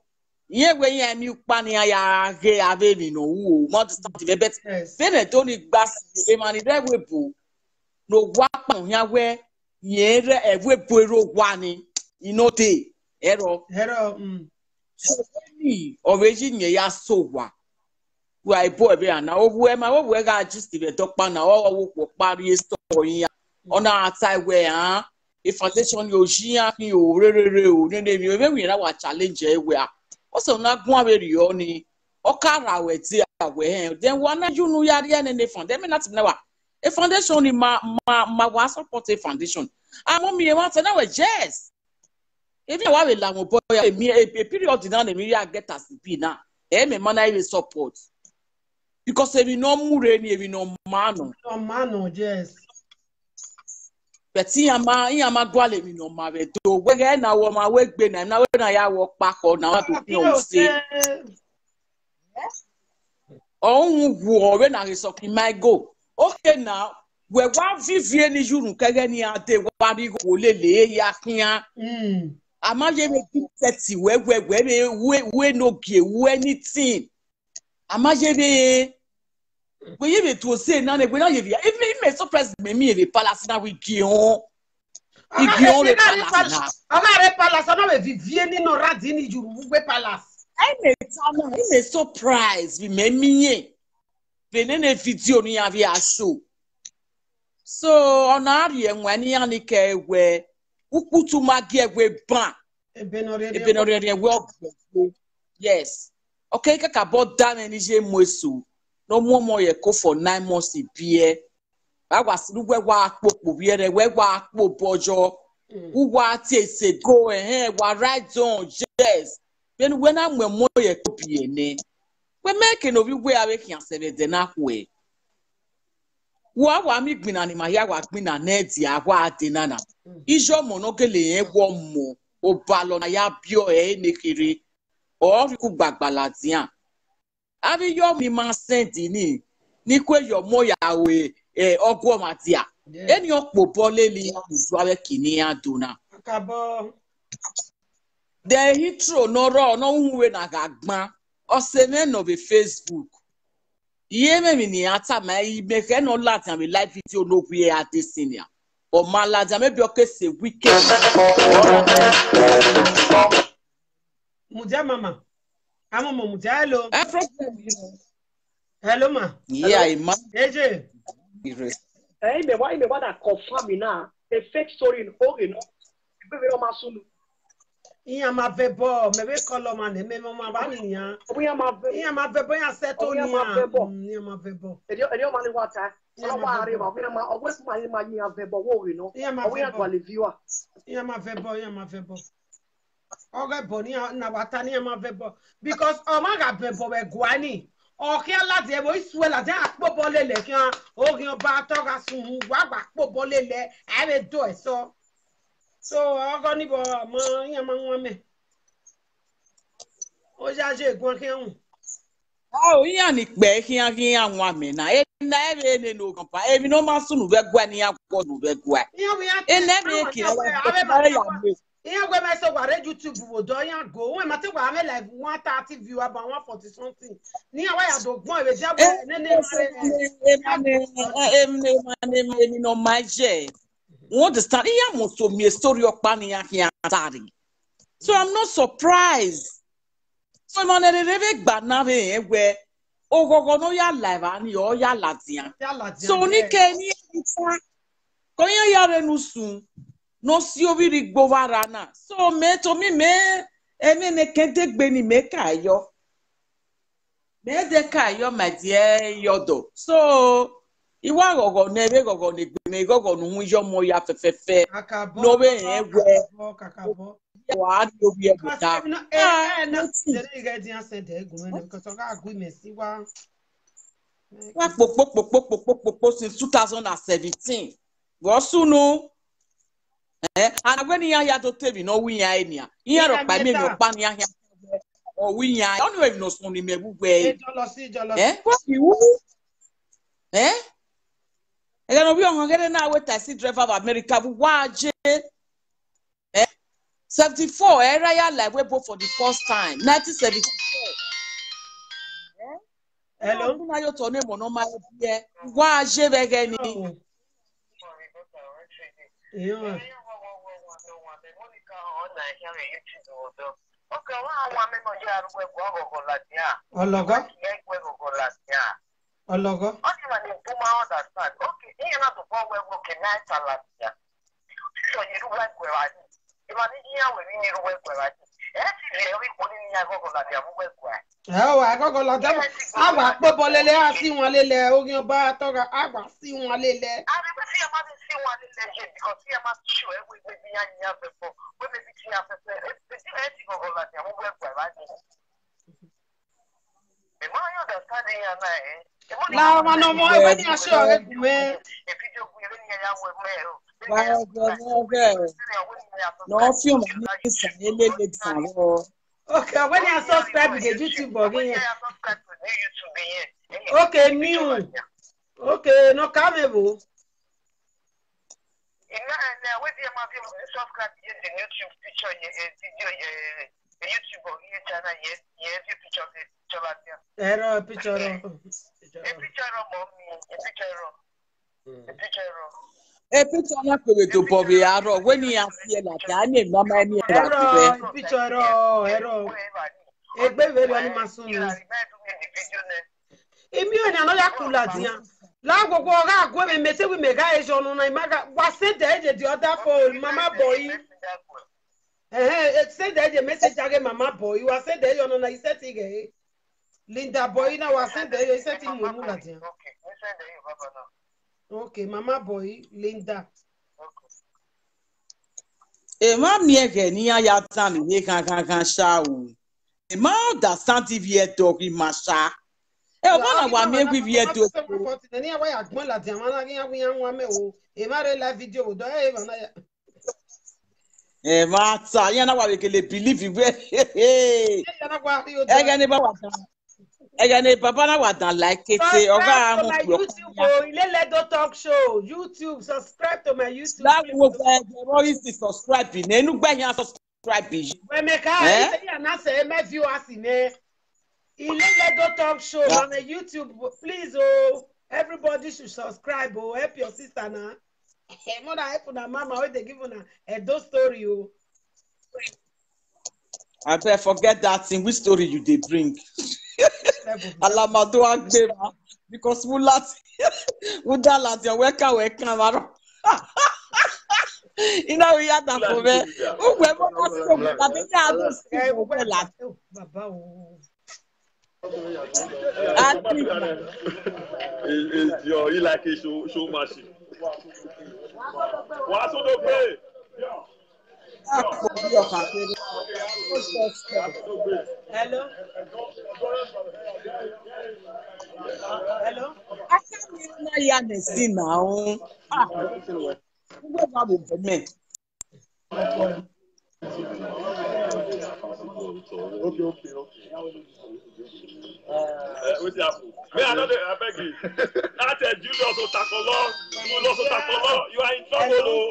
Yeah, when you new pania ya baby no woo, not start the bet. Then they don't need basse, a man there will boo. No wapan ya where ye every bureau one, you know, they error. So, origin ya so wa. Why boy be now where my work got just the doctor now or walk party story on our side where a foundation you share you then we now challenge where also not one very only or car with then one you know ya and the fund them not never a foundation in my was support a foundation. I want me once and I was yes. If you have a lang boy a period down the media get us be now. Me man I will support. Because if you no mureni, if you no mano. No mano, yes. But see, I'm dwelling in no married. Do when I want my work bin and now when I walk back or now to say. Oh, when I is okay, my go. Okay, now, where one Vivian is you can get the one you go lay yakia. I'm not even 30 where no gear, anything. Imagine we even to say now we not even if me may surprise me the palace now we Guillaume. Guillaume the palace now. I'm palace. I'm not Vivienne no radini you palace. I may surprise we may me. Venene video ni avia show. So on area when you care where ukutu magie we ban. Ebenore we yes. Okay, about down and is a no more ye go for 9 months in beer. I was where walk where walk bojo who what say go ahead what right on yes. Then when I'm more ye copy ne we're making of you where I can say the na way. Wa me gbin anima ya wa gbin na net ya wa dinana. Ijo monogele one more o balon ya bio nekiri. Or you could back baladian. Having your me man sent in Nique your moya way, or go matia. Any of Popoleli is rather Kinia Duna. There he throw no raw, no when I got man, or semen of a Facebook. Ye me miniata may make no Latin with live video no we at this senior. Or Malada maybe okay say wicked. Muja mama. I'm a muja hello. Hello ma. Yeah, ma. AJ. Hey, me why me want to confirm me now? A fake story in Oregon. People will masunu. Iya ma vebo, me we call man, me mama bani ya. Iya ma vebo ya seto ni ya. Iya ma vebo. Edio mani wata. Iya ma arriba, we ma always ma ya vebo wo no. Iya ma vebo. Iya ma vebo. Okay, boni na watani ma vebo because omaga vebo we guani. Okay, la de boy swela de akpo bolele kan o rin ba to ga sun wa gba po bolele e be do so ogo ni bo mo yan ma won me o ja je gun ki hun oh yan ni pe ki àwọn me na e na e be no kan pa e mi no ma sunu be gwa ni akpo nu be gwa e na be ki yeah, when I saw what YouTube would go when I take like 130 view about 140 something. Near why I don't go with job no my j. What the study almost to me a story of Pania here. So I'm not surprised. So I'm on a reveck but now where oh no ya live and your ya Latian. So Nikki Koya yare nusu. No si obi gbovarana so me to me ene ne kente gbeni me kayo me de kayo my dear yodo so Iwa gogo nebe gogo ne me gogo nu yo mo ya fefefe. Kakabo. No be egwe. Kakabo. Wa do bi ebuta. No, they get the answer there. Go because I agree me see one. Wa popo since 2017. Go sunu. And when ya to tell me no win ya enia. Here of by me no pan ya here. Or win ya. I don't even know so ni me bugwe. What you? E ga no bi on get na we taxi driver of America bu waje. 74 era ya live we both for the first time 1974. Hello. Na yo to ne mo no ma be waje be ge ni. Yeah. Ologo. Oh, I go la dem. Agba popo lele asi won lele ogun ba toga agba si won lele. La mano mo e ni aso e gume. No film ni sa ele le san. Okay, when you subscribe to the YouTube again. Okay, new. Okay, no camera. Error picture. E picture na pe to bobi aro when you see la ta ni mama ni error picture error. Egbe very oni masunu. Emi oni anoya kula dia. La gogo ga go me mete we mega ejo no na imaga wa send the other phone mama boy. Send the message again mama boy. You send the you no na set ige. Linda boy na wa send the you set in mumu la dia. Okay, mama boy Linda. E ma mi ege ni ya tan ni kan sha o. E ma da santi vie to ki masha. E o na wa mi gwi vie to. Ni wa ya gbon la dia ma na yan wa me o. E ma re live video do e ba na ya. E ma ta yan na wa be kele believe we. E ga ni ba wa tan. E ga ni papa na wa tan like it oga mu pro. YouTube Ileledo talk show. YouTube subscribe to my YouTube. That wo always subscribe ni enu gba yan subscribe. We make say ya na say me viewers ni. Ileledo talk show on the YouTube. Please everybody should subscribe help your sister na. Mother help na mama wey dey give una Edo story o. I better forget that thing. Which story you dey bring? Alamado agbema because Muda lati weka maro. Ina we ya da for me. Ugwe mo so that be ya do say ugwe lati. Baba o. Is your like a show machine. What's on the play? Hello. Hello. I can't hear you see now. Who go with me? Okay. What's happening? Me, I beg you. That's Julius Otakolo. You are in trouble.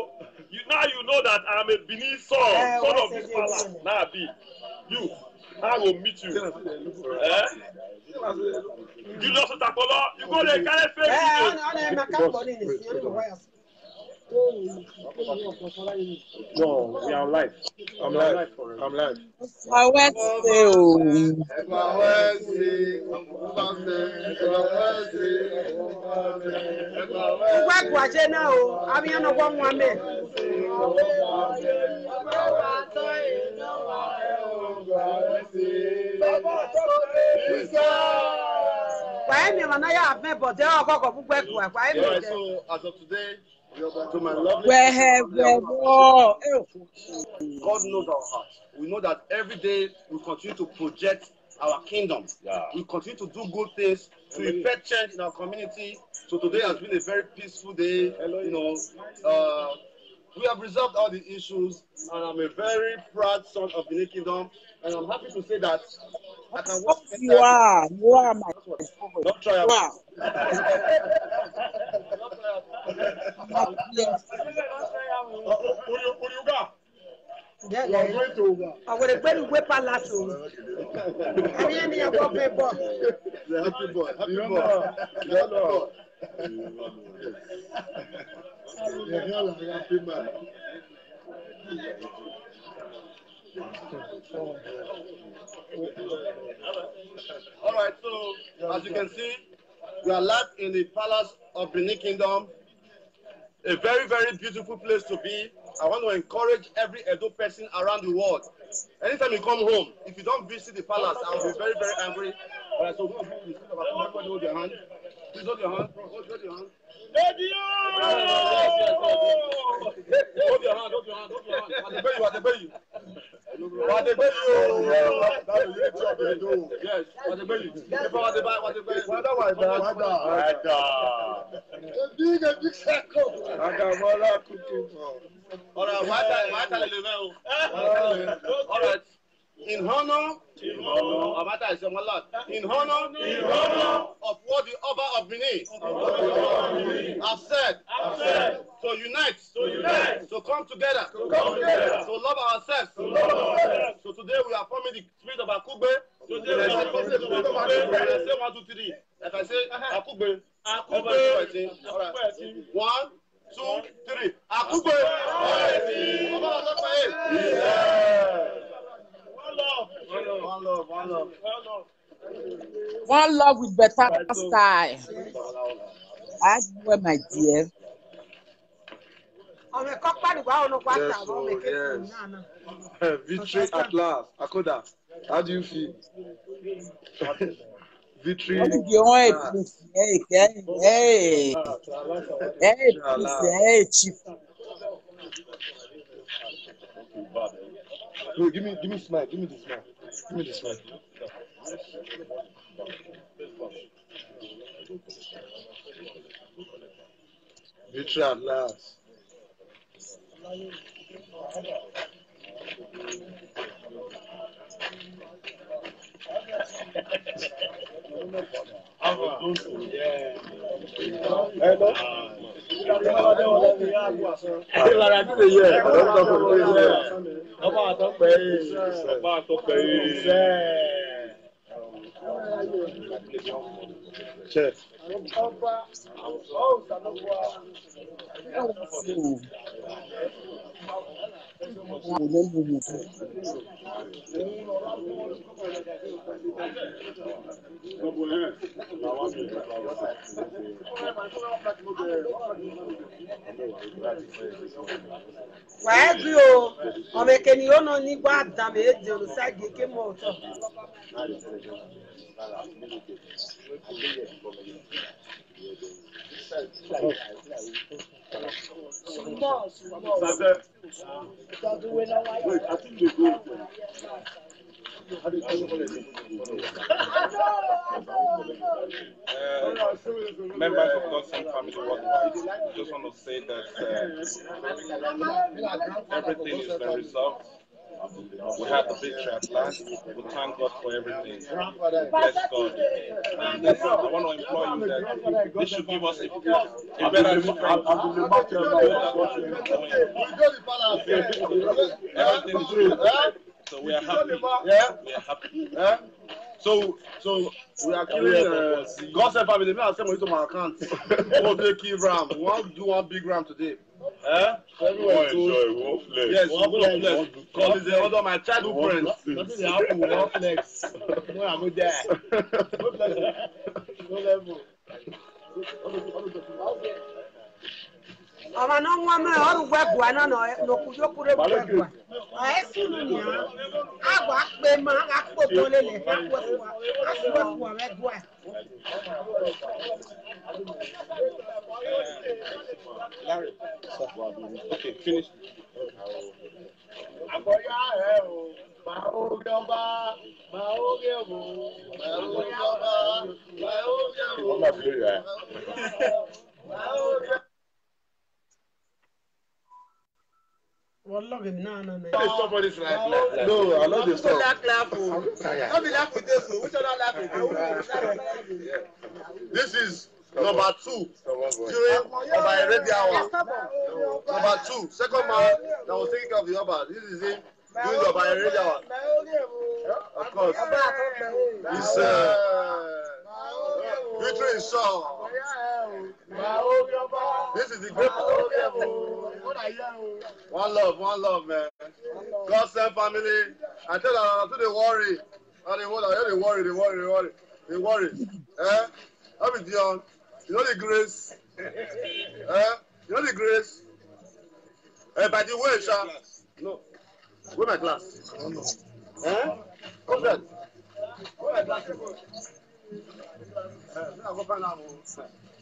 You know that I'm a Benin son of this palace. Now, I will meet you. Julius Otakolo, you go there, carry face. No, we are live. I'm live. I went to. So as of today, to my lovely God knows our hearts. We know that every day we continue to project our kingdom. We continue to do good things to effect change in our community. So today has been a very peaceful day. We have resolved all the issues, and I'm a very proud son of the kingdom. And I'm happy to say that I can walk you are my Don't try out. wow. I would have been with Palace. I mean, you're happy boy. Happy boy. Happy man. All right, so as you can see, we are live in the palace of Benin Kingdom. A very, very beautiful place to be. I want to encourage every Edo person around the world. Anytime you come home, if you don't visit the palace, I will be very, very angry. All right, so everybody hold your hand. Please hold your hand. Hold your hand. Hold your hand. What the baby? What the baby? Yes, what the baby? Big circle. All right, all right. In honor of what the Oba of Benin have said, to unite, to come together, to love ourselves. So today we are forming the spirit of Akugbe. Say 1, 2, 3. If I say Akugbe, everybody. All right. 1, 2, 3. Akugbe. One love with better style. I swear, my dear. Victory at last. Akoda, how do you feel? Victory. Hey, chief. No, give me smile. Give me the smile. Victory at last. Members of God's Son family worldwide, I just want to say that everything is been resolved. We had the victory at last. We thank God for everything. Bless God. And this, I want to implore you that this should give us a better strength. Everything is good. So we are happy. We are happy. So we are killing God's family. Me, I send money to my account. We'll take key ram. We want to do one big ram today. Everyone enjoy one flex. Yes, one flex. Because it's one of my childhood friends. Nothing they happen. One flex. No, I'm not there. No level. Ọmọ náà wọ́n mẹ́ ọ̀rùn gbẹ́gbù àná lókùjókúrẹ́ gbẹ́gbù à. Ẹ̀sùn ni àgbà pé máa àpò tó lélẹ̀ kápò fún wa rẹ́gbù à. Larry. Okay, finish. Somebody's right. No, I love this song. This is number 2 during Oba Eredi hour. Number 2, second man that was taking care of the Oba. This is him during the Oba Eredi hour. Of course. It's victory is sure. This is the great one love, man. God send family. I tell them to the worry. They worry. How is Dion? You know the grace. You know the grace. By the way, Sha. No. Where my glass? Come there. Where my glass?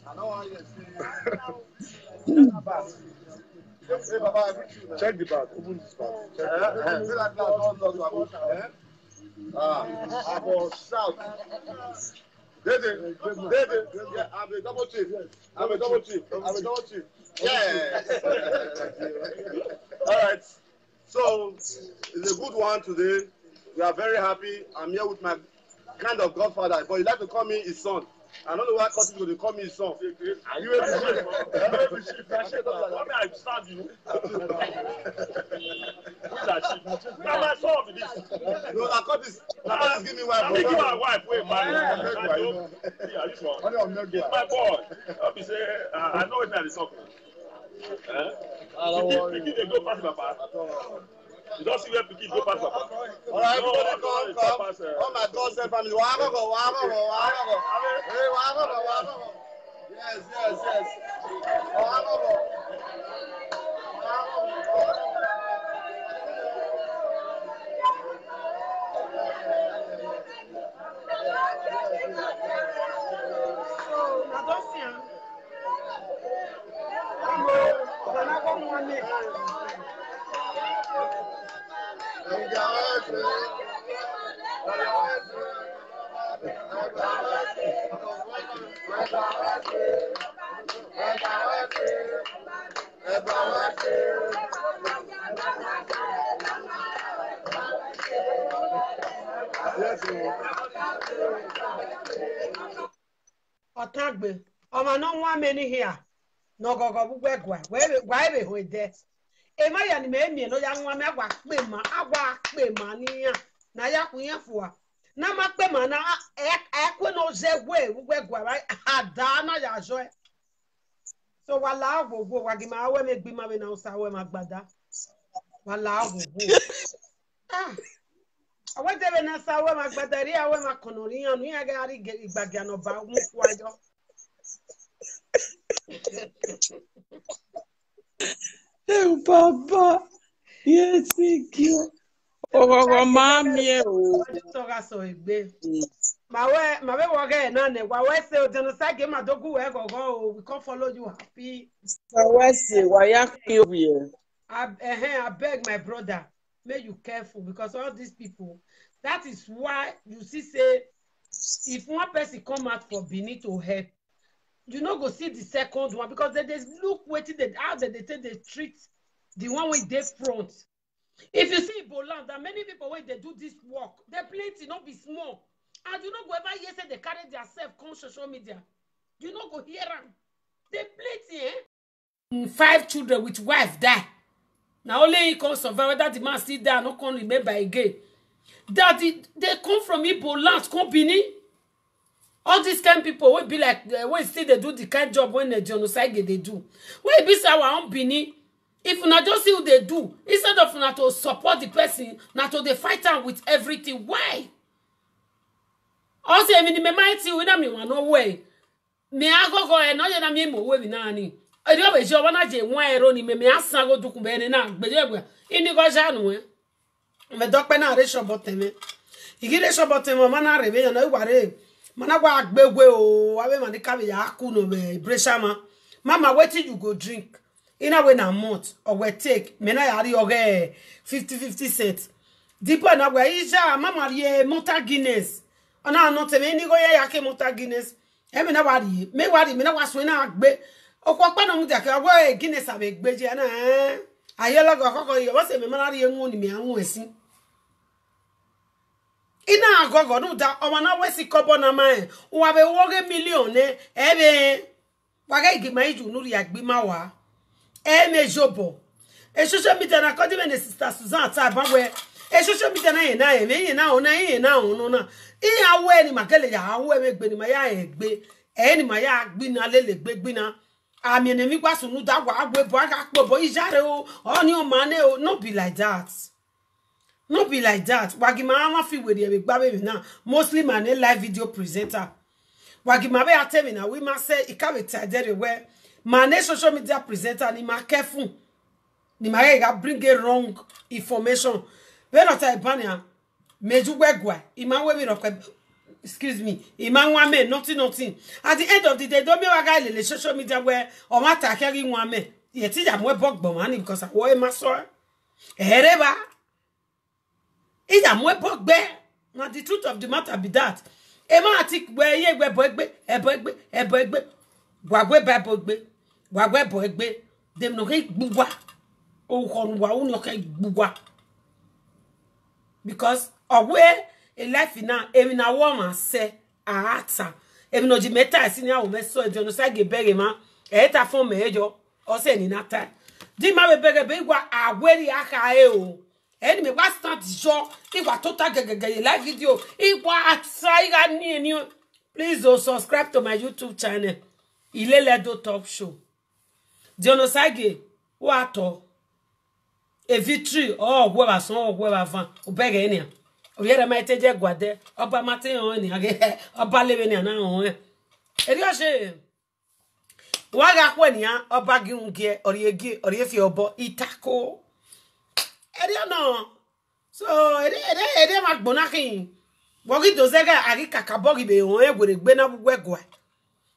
I don't want you to see. Check the bag. Open this bag. I will shout. David. Yeah, I'm a double chief. Yeah. All right. So it's a good one today. We are very happy. I'm here with my kind of godfather, but he like to call me his son. I don't know why Curtis going to call me his son. Are you able to chief? I stand you. Who's that chief? Now my son be this. No, I Curtis give me wife. Give my wife. Wait, man. Yeah, this one. It's my boy. He say, I know it's not the soccer. Pikin dey go pass Papa. You don't see where Pikin go pass Papa. All right, everybody come. Oh my God, send family. Wagogo. Hey, wagogo. Yes. Wagogo. Otagbe, ọmọ no nwa many here. No go gwegwa. Why be ho de. E ma ya ni me no ya nwa me agwa pe ma ni ya. Na ya kunya fua. Na ma pe ma na ekwe no zegwe gwegwa right. Ada na ya jo. So wala agwo wagima awe me gbi ma be na usa awe magbada. Wala agwo. Ah. Awe debe na sa awe magbada ri awe makonori anu ya ga ri igbagi anoba mu kwajo. Oh, Papa. Yes, thank you. Oh, mommy. Oh, so egbe. Mawe woge na ne wa we say o denu sage madogu we gogo we come follow you happy. So we say why you here? I beg my brother, may you careful because all these people, that is why you see say if one person come out for Benin to help, you no go see the second one because they look waiting how they take they treat the one with their front. If you see Ebola, there are many people when they do this work, they plenty not be small. And you no go ever hear say they carry themselves on social media. You no go hear them. They plenty, 5 children with wife die. Now only he can survive whether the man still die, not can remember again. That they come from Ebola, company. All these kind of people will be like when still they do the kind of job when the genocide they do. When be our own Bini, if you not just see what they do, instead of not to support the person, not to they fight them with everything. Why? Also, I mean, me might see with me one no way. Me I go and no na me mo we na ni. I do be sure wana je one ero ni me asan go duku be ni na gbeje. Ini go ja nu e. Me dokpe na re shoboteme. Igire shoboteme ma na rebe na ware. Mana wa agbegwe o, abe mani kabe ya akuno be breshama. Mama, wetin you go drink? In a way na month or we take. Mena yari oge 50 cents. Dipo na we isha mama ye Mota Guinness. Ona no te me ni go ye yake Mota Guinness. E me na wari, me na waswe na agbe. Okwa pa na mu jake we Guinness abe gbeje na ayelo go kokko yo se me mana ye nwu ni me anwu esin. Ina agogo no da o mana wesi kobo na man wa be woge million ebe waga igima iju nuri agbi mawa me jobo e social media na kodi me sister Susan ta ba we e social media na ye na me ye na ona ye na onu na i awe ni makele ya awe me gbe ni ma ya egbe ni ma ya agbi na lele gbe na ami enemi kwa sunu da wa agbe bo aga pobo ijare o oni o mane o no be like that. No be like that. Wagima ama fi we dey gba baby now. Mostly man live video presenter. Wagima be atemi na we ma say e ka be tadere we man social media presenter ni ma careful. Ni ma ga bring a wrong information. We not I bania meju wegwa. Ima we no excuse me. Ima nwa me nothing. At the end of the day don't be waga le social media where o ma ta keri nwa me. Ye ti ja mo bogbo man because I wo e ma so. Ereba Ida mwe bogbe. Now the truth of the matter be that. Ema atik we ye we bogbe, ebogbe. Wagwe ba bogbe. Wagwe bogbe. Dem no ke gbuwa. O kon wa un no ke gbuwa. Because owe a life na emi na woman se ata. Emi no di meta si ni a o meso e no sa ge bere ma. E ta fon me ejo. O se ni nata. Di ma be bere be gwa agweri aka e o. Enemy was stand show if I total live video if I try ni please subscribe to my YouTube channel Ileledo Top Show Dionosage wato a victory oh whoever son whoever van obege enia oyere ma teje gwade oba matin on ni age oba lebe ni na on eri o se waga kwa ni oba giunge oriefi obo itako no. So ede magbona kin. Bogi dozega ari kakabogi be won egwere gbe na bugwegwa.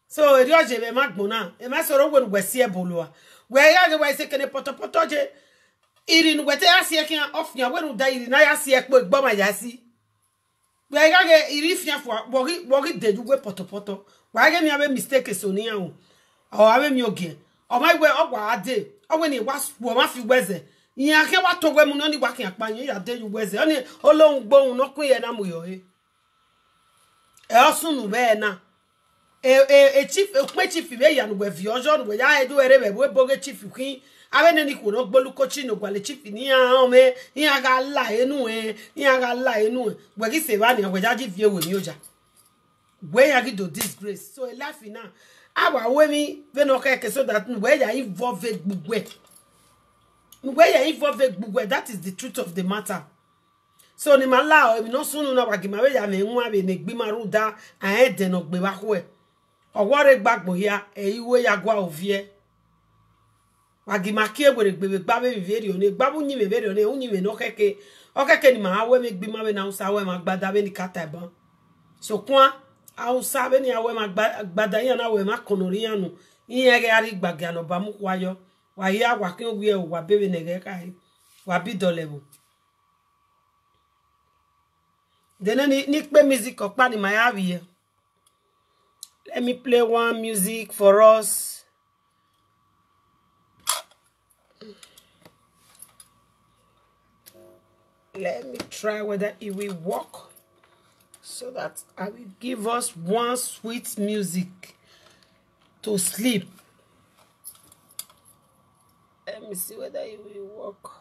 So ede oje be magbona. E ma soro won gwesi eboloa. We ya ge we se kene potopoto je. Iri nu wete asie kin ofia wenu da iri na ya sie po egbo ma ya si. We ya ge iri fia fo bogi dedu we potopoto. Wa ge mi abe mistake so ni an. O abe mi oge. O ma gbe ogwa ade. O we ni wa ma fi weze. Iya ke wa to gwe mu no ni wa kin apan ya de yu weze oni olohun gbohun no kun ye na mu yo e osunu be na chief pe chief be ya no gwe vi ojo no ya edu ere be we boge chief kin abe ni ko no gbolu coach no gwa le chief ni an me iya ga la enu gwe ki se ba ni gwe jaji fi ewo ni oja gwe ya gi do disgrace so e life na awa we mi be no ke so that we ya involve gbugwe where you involve gbugwe, that is the truth of the matter. So ni mala o mi no sunu na wagima we ya me nwa be ne gbima ruda an de no gbe ba ho e owore gbagbo ya iwe ya gwa ovie wagima ki egwere gbe gba be veri o ne gbabu nyi me veri o ne unyi me no keke okeke ni ma we me gbima we na usa we ma gbada be ni kata ban so kwa ausa be ni awe ma gbada yan na we ma konori anu yin ege ari gbagya no ba mu kwayo wa ya wa ke owie o wa bebe nege kai wa bi dolebu then ni pe music opa ni my have here. Let me play one music for us. Let me try whether it will work so that I will give us one sweet music to sleep. Let me see whether it will work.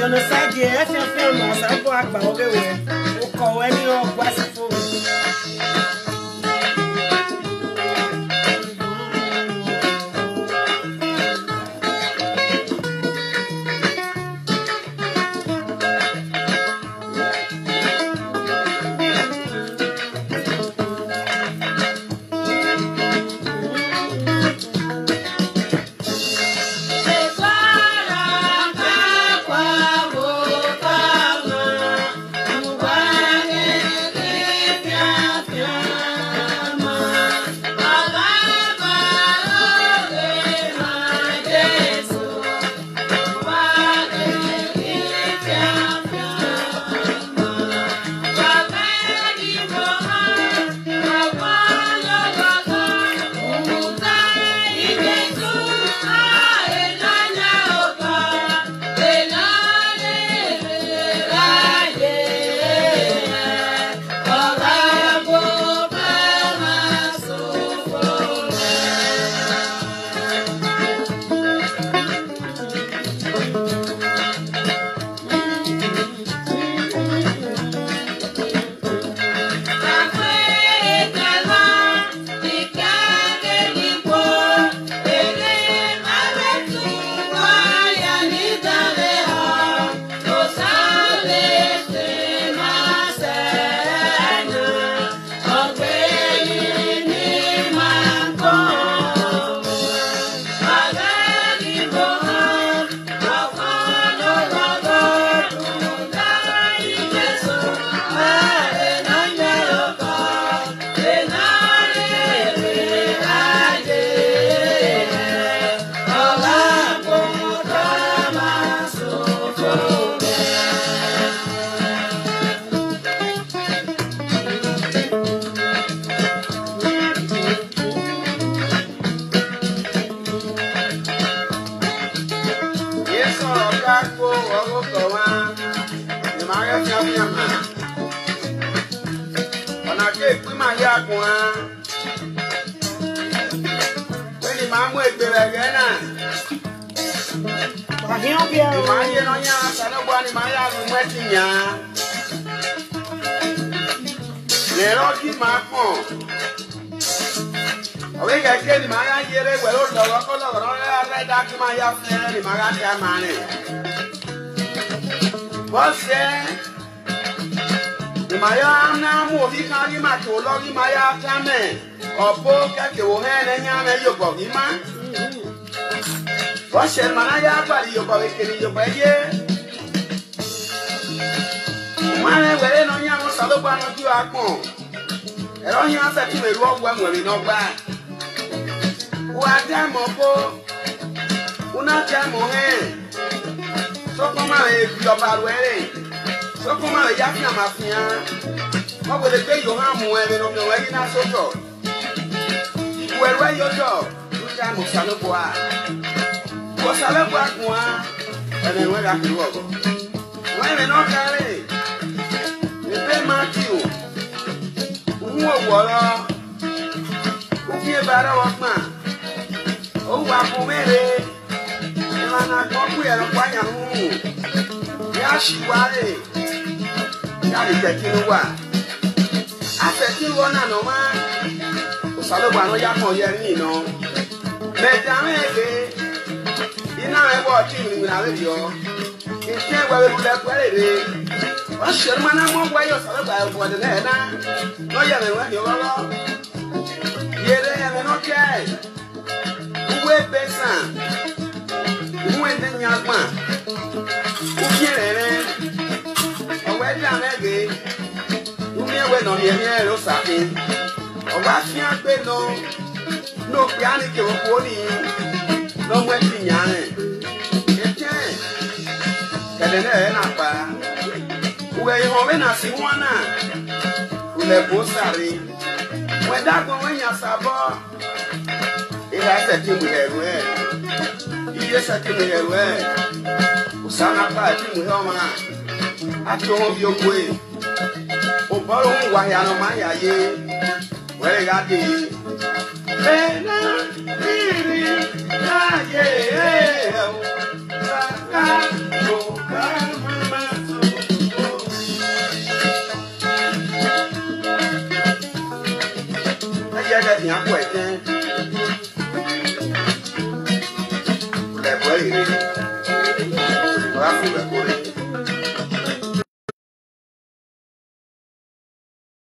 You know, side here, if you're famous, I go back by everywhere. You call any of what's for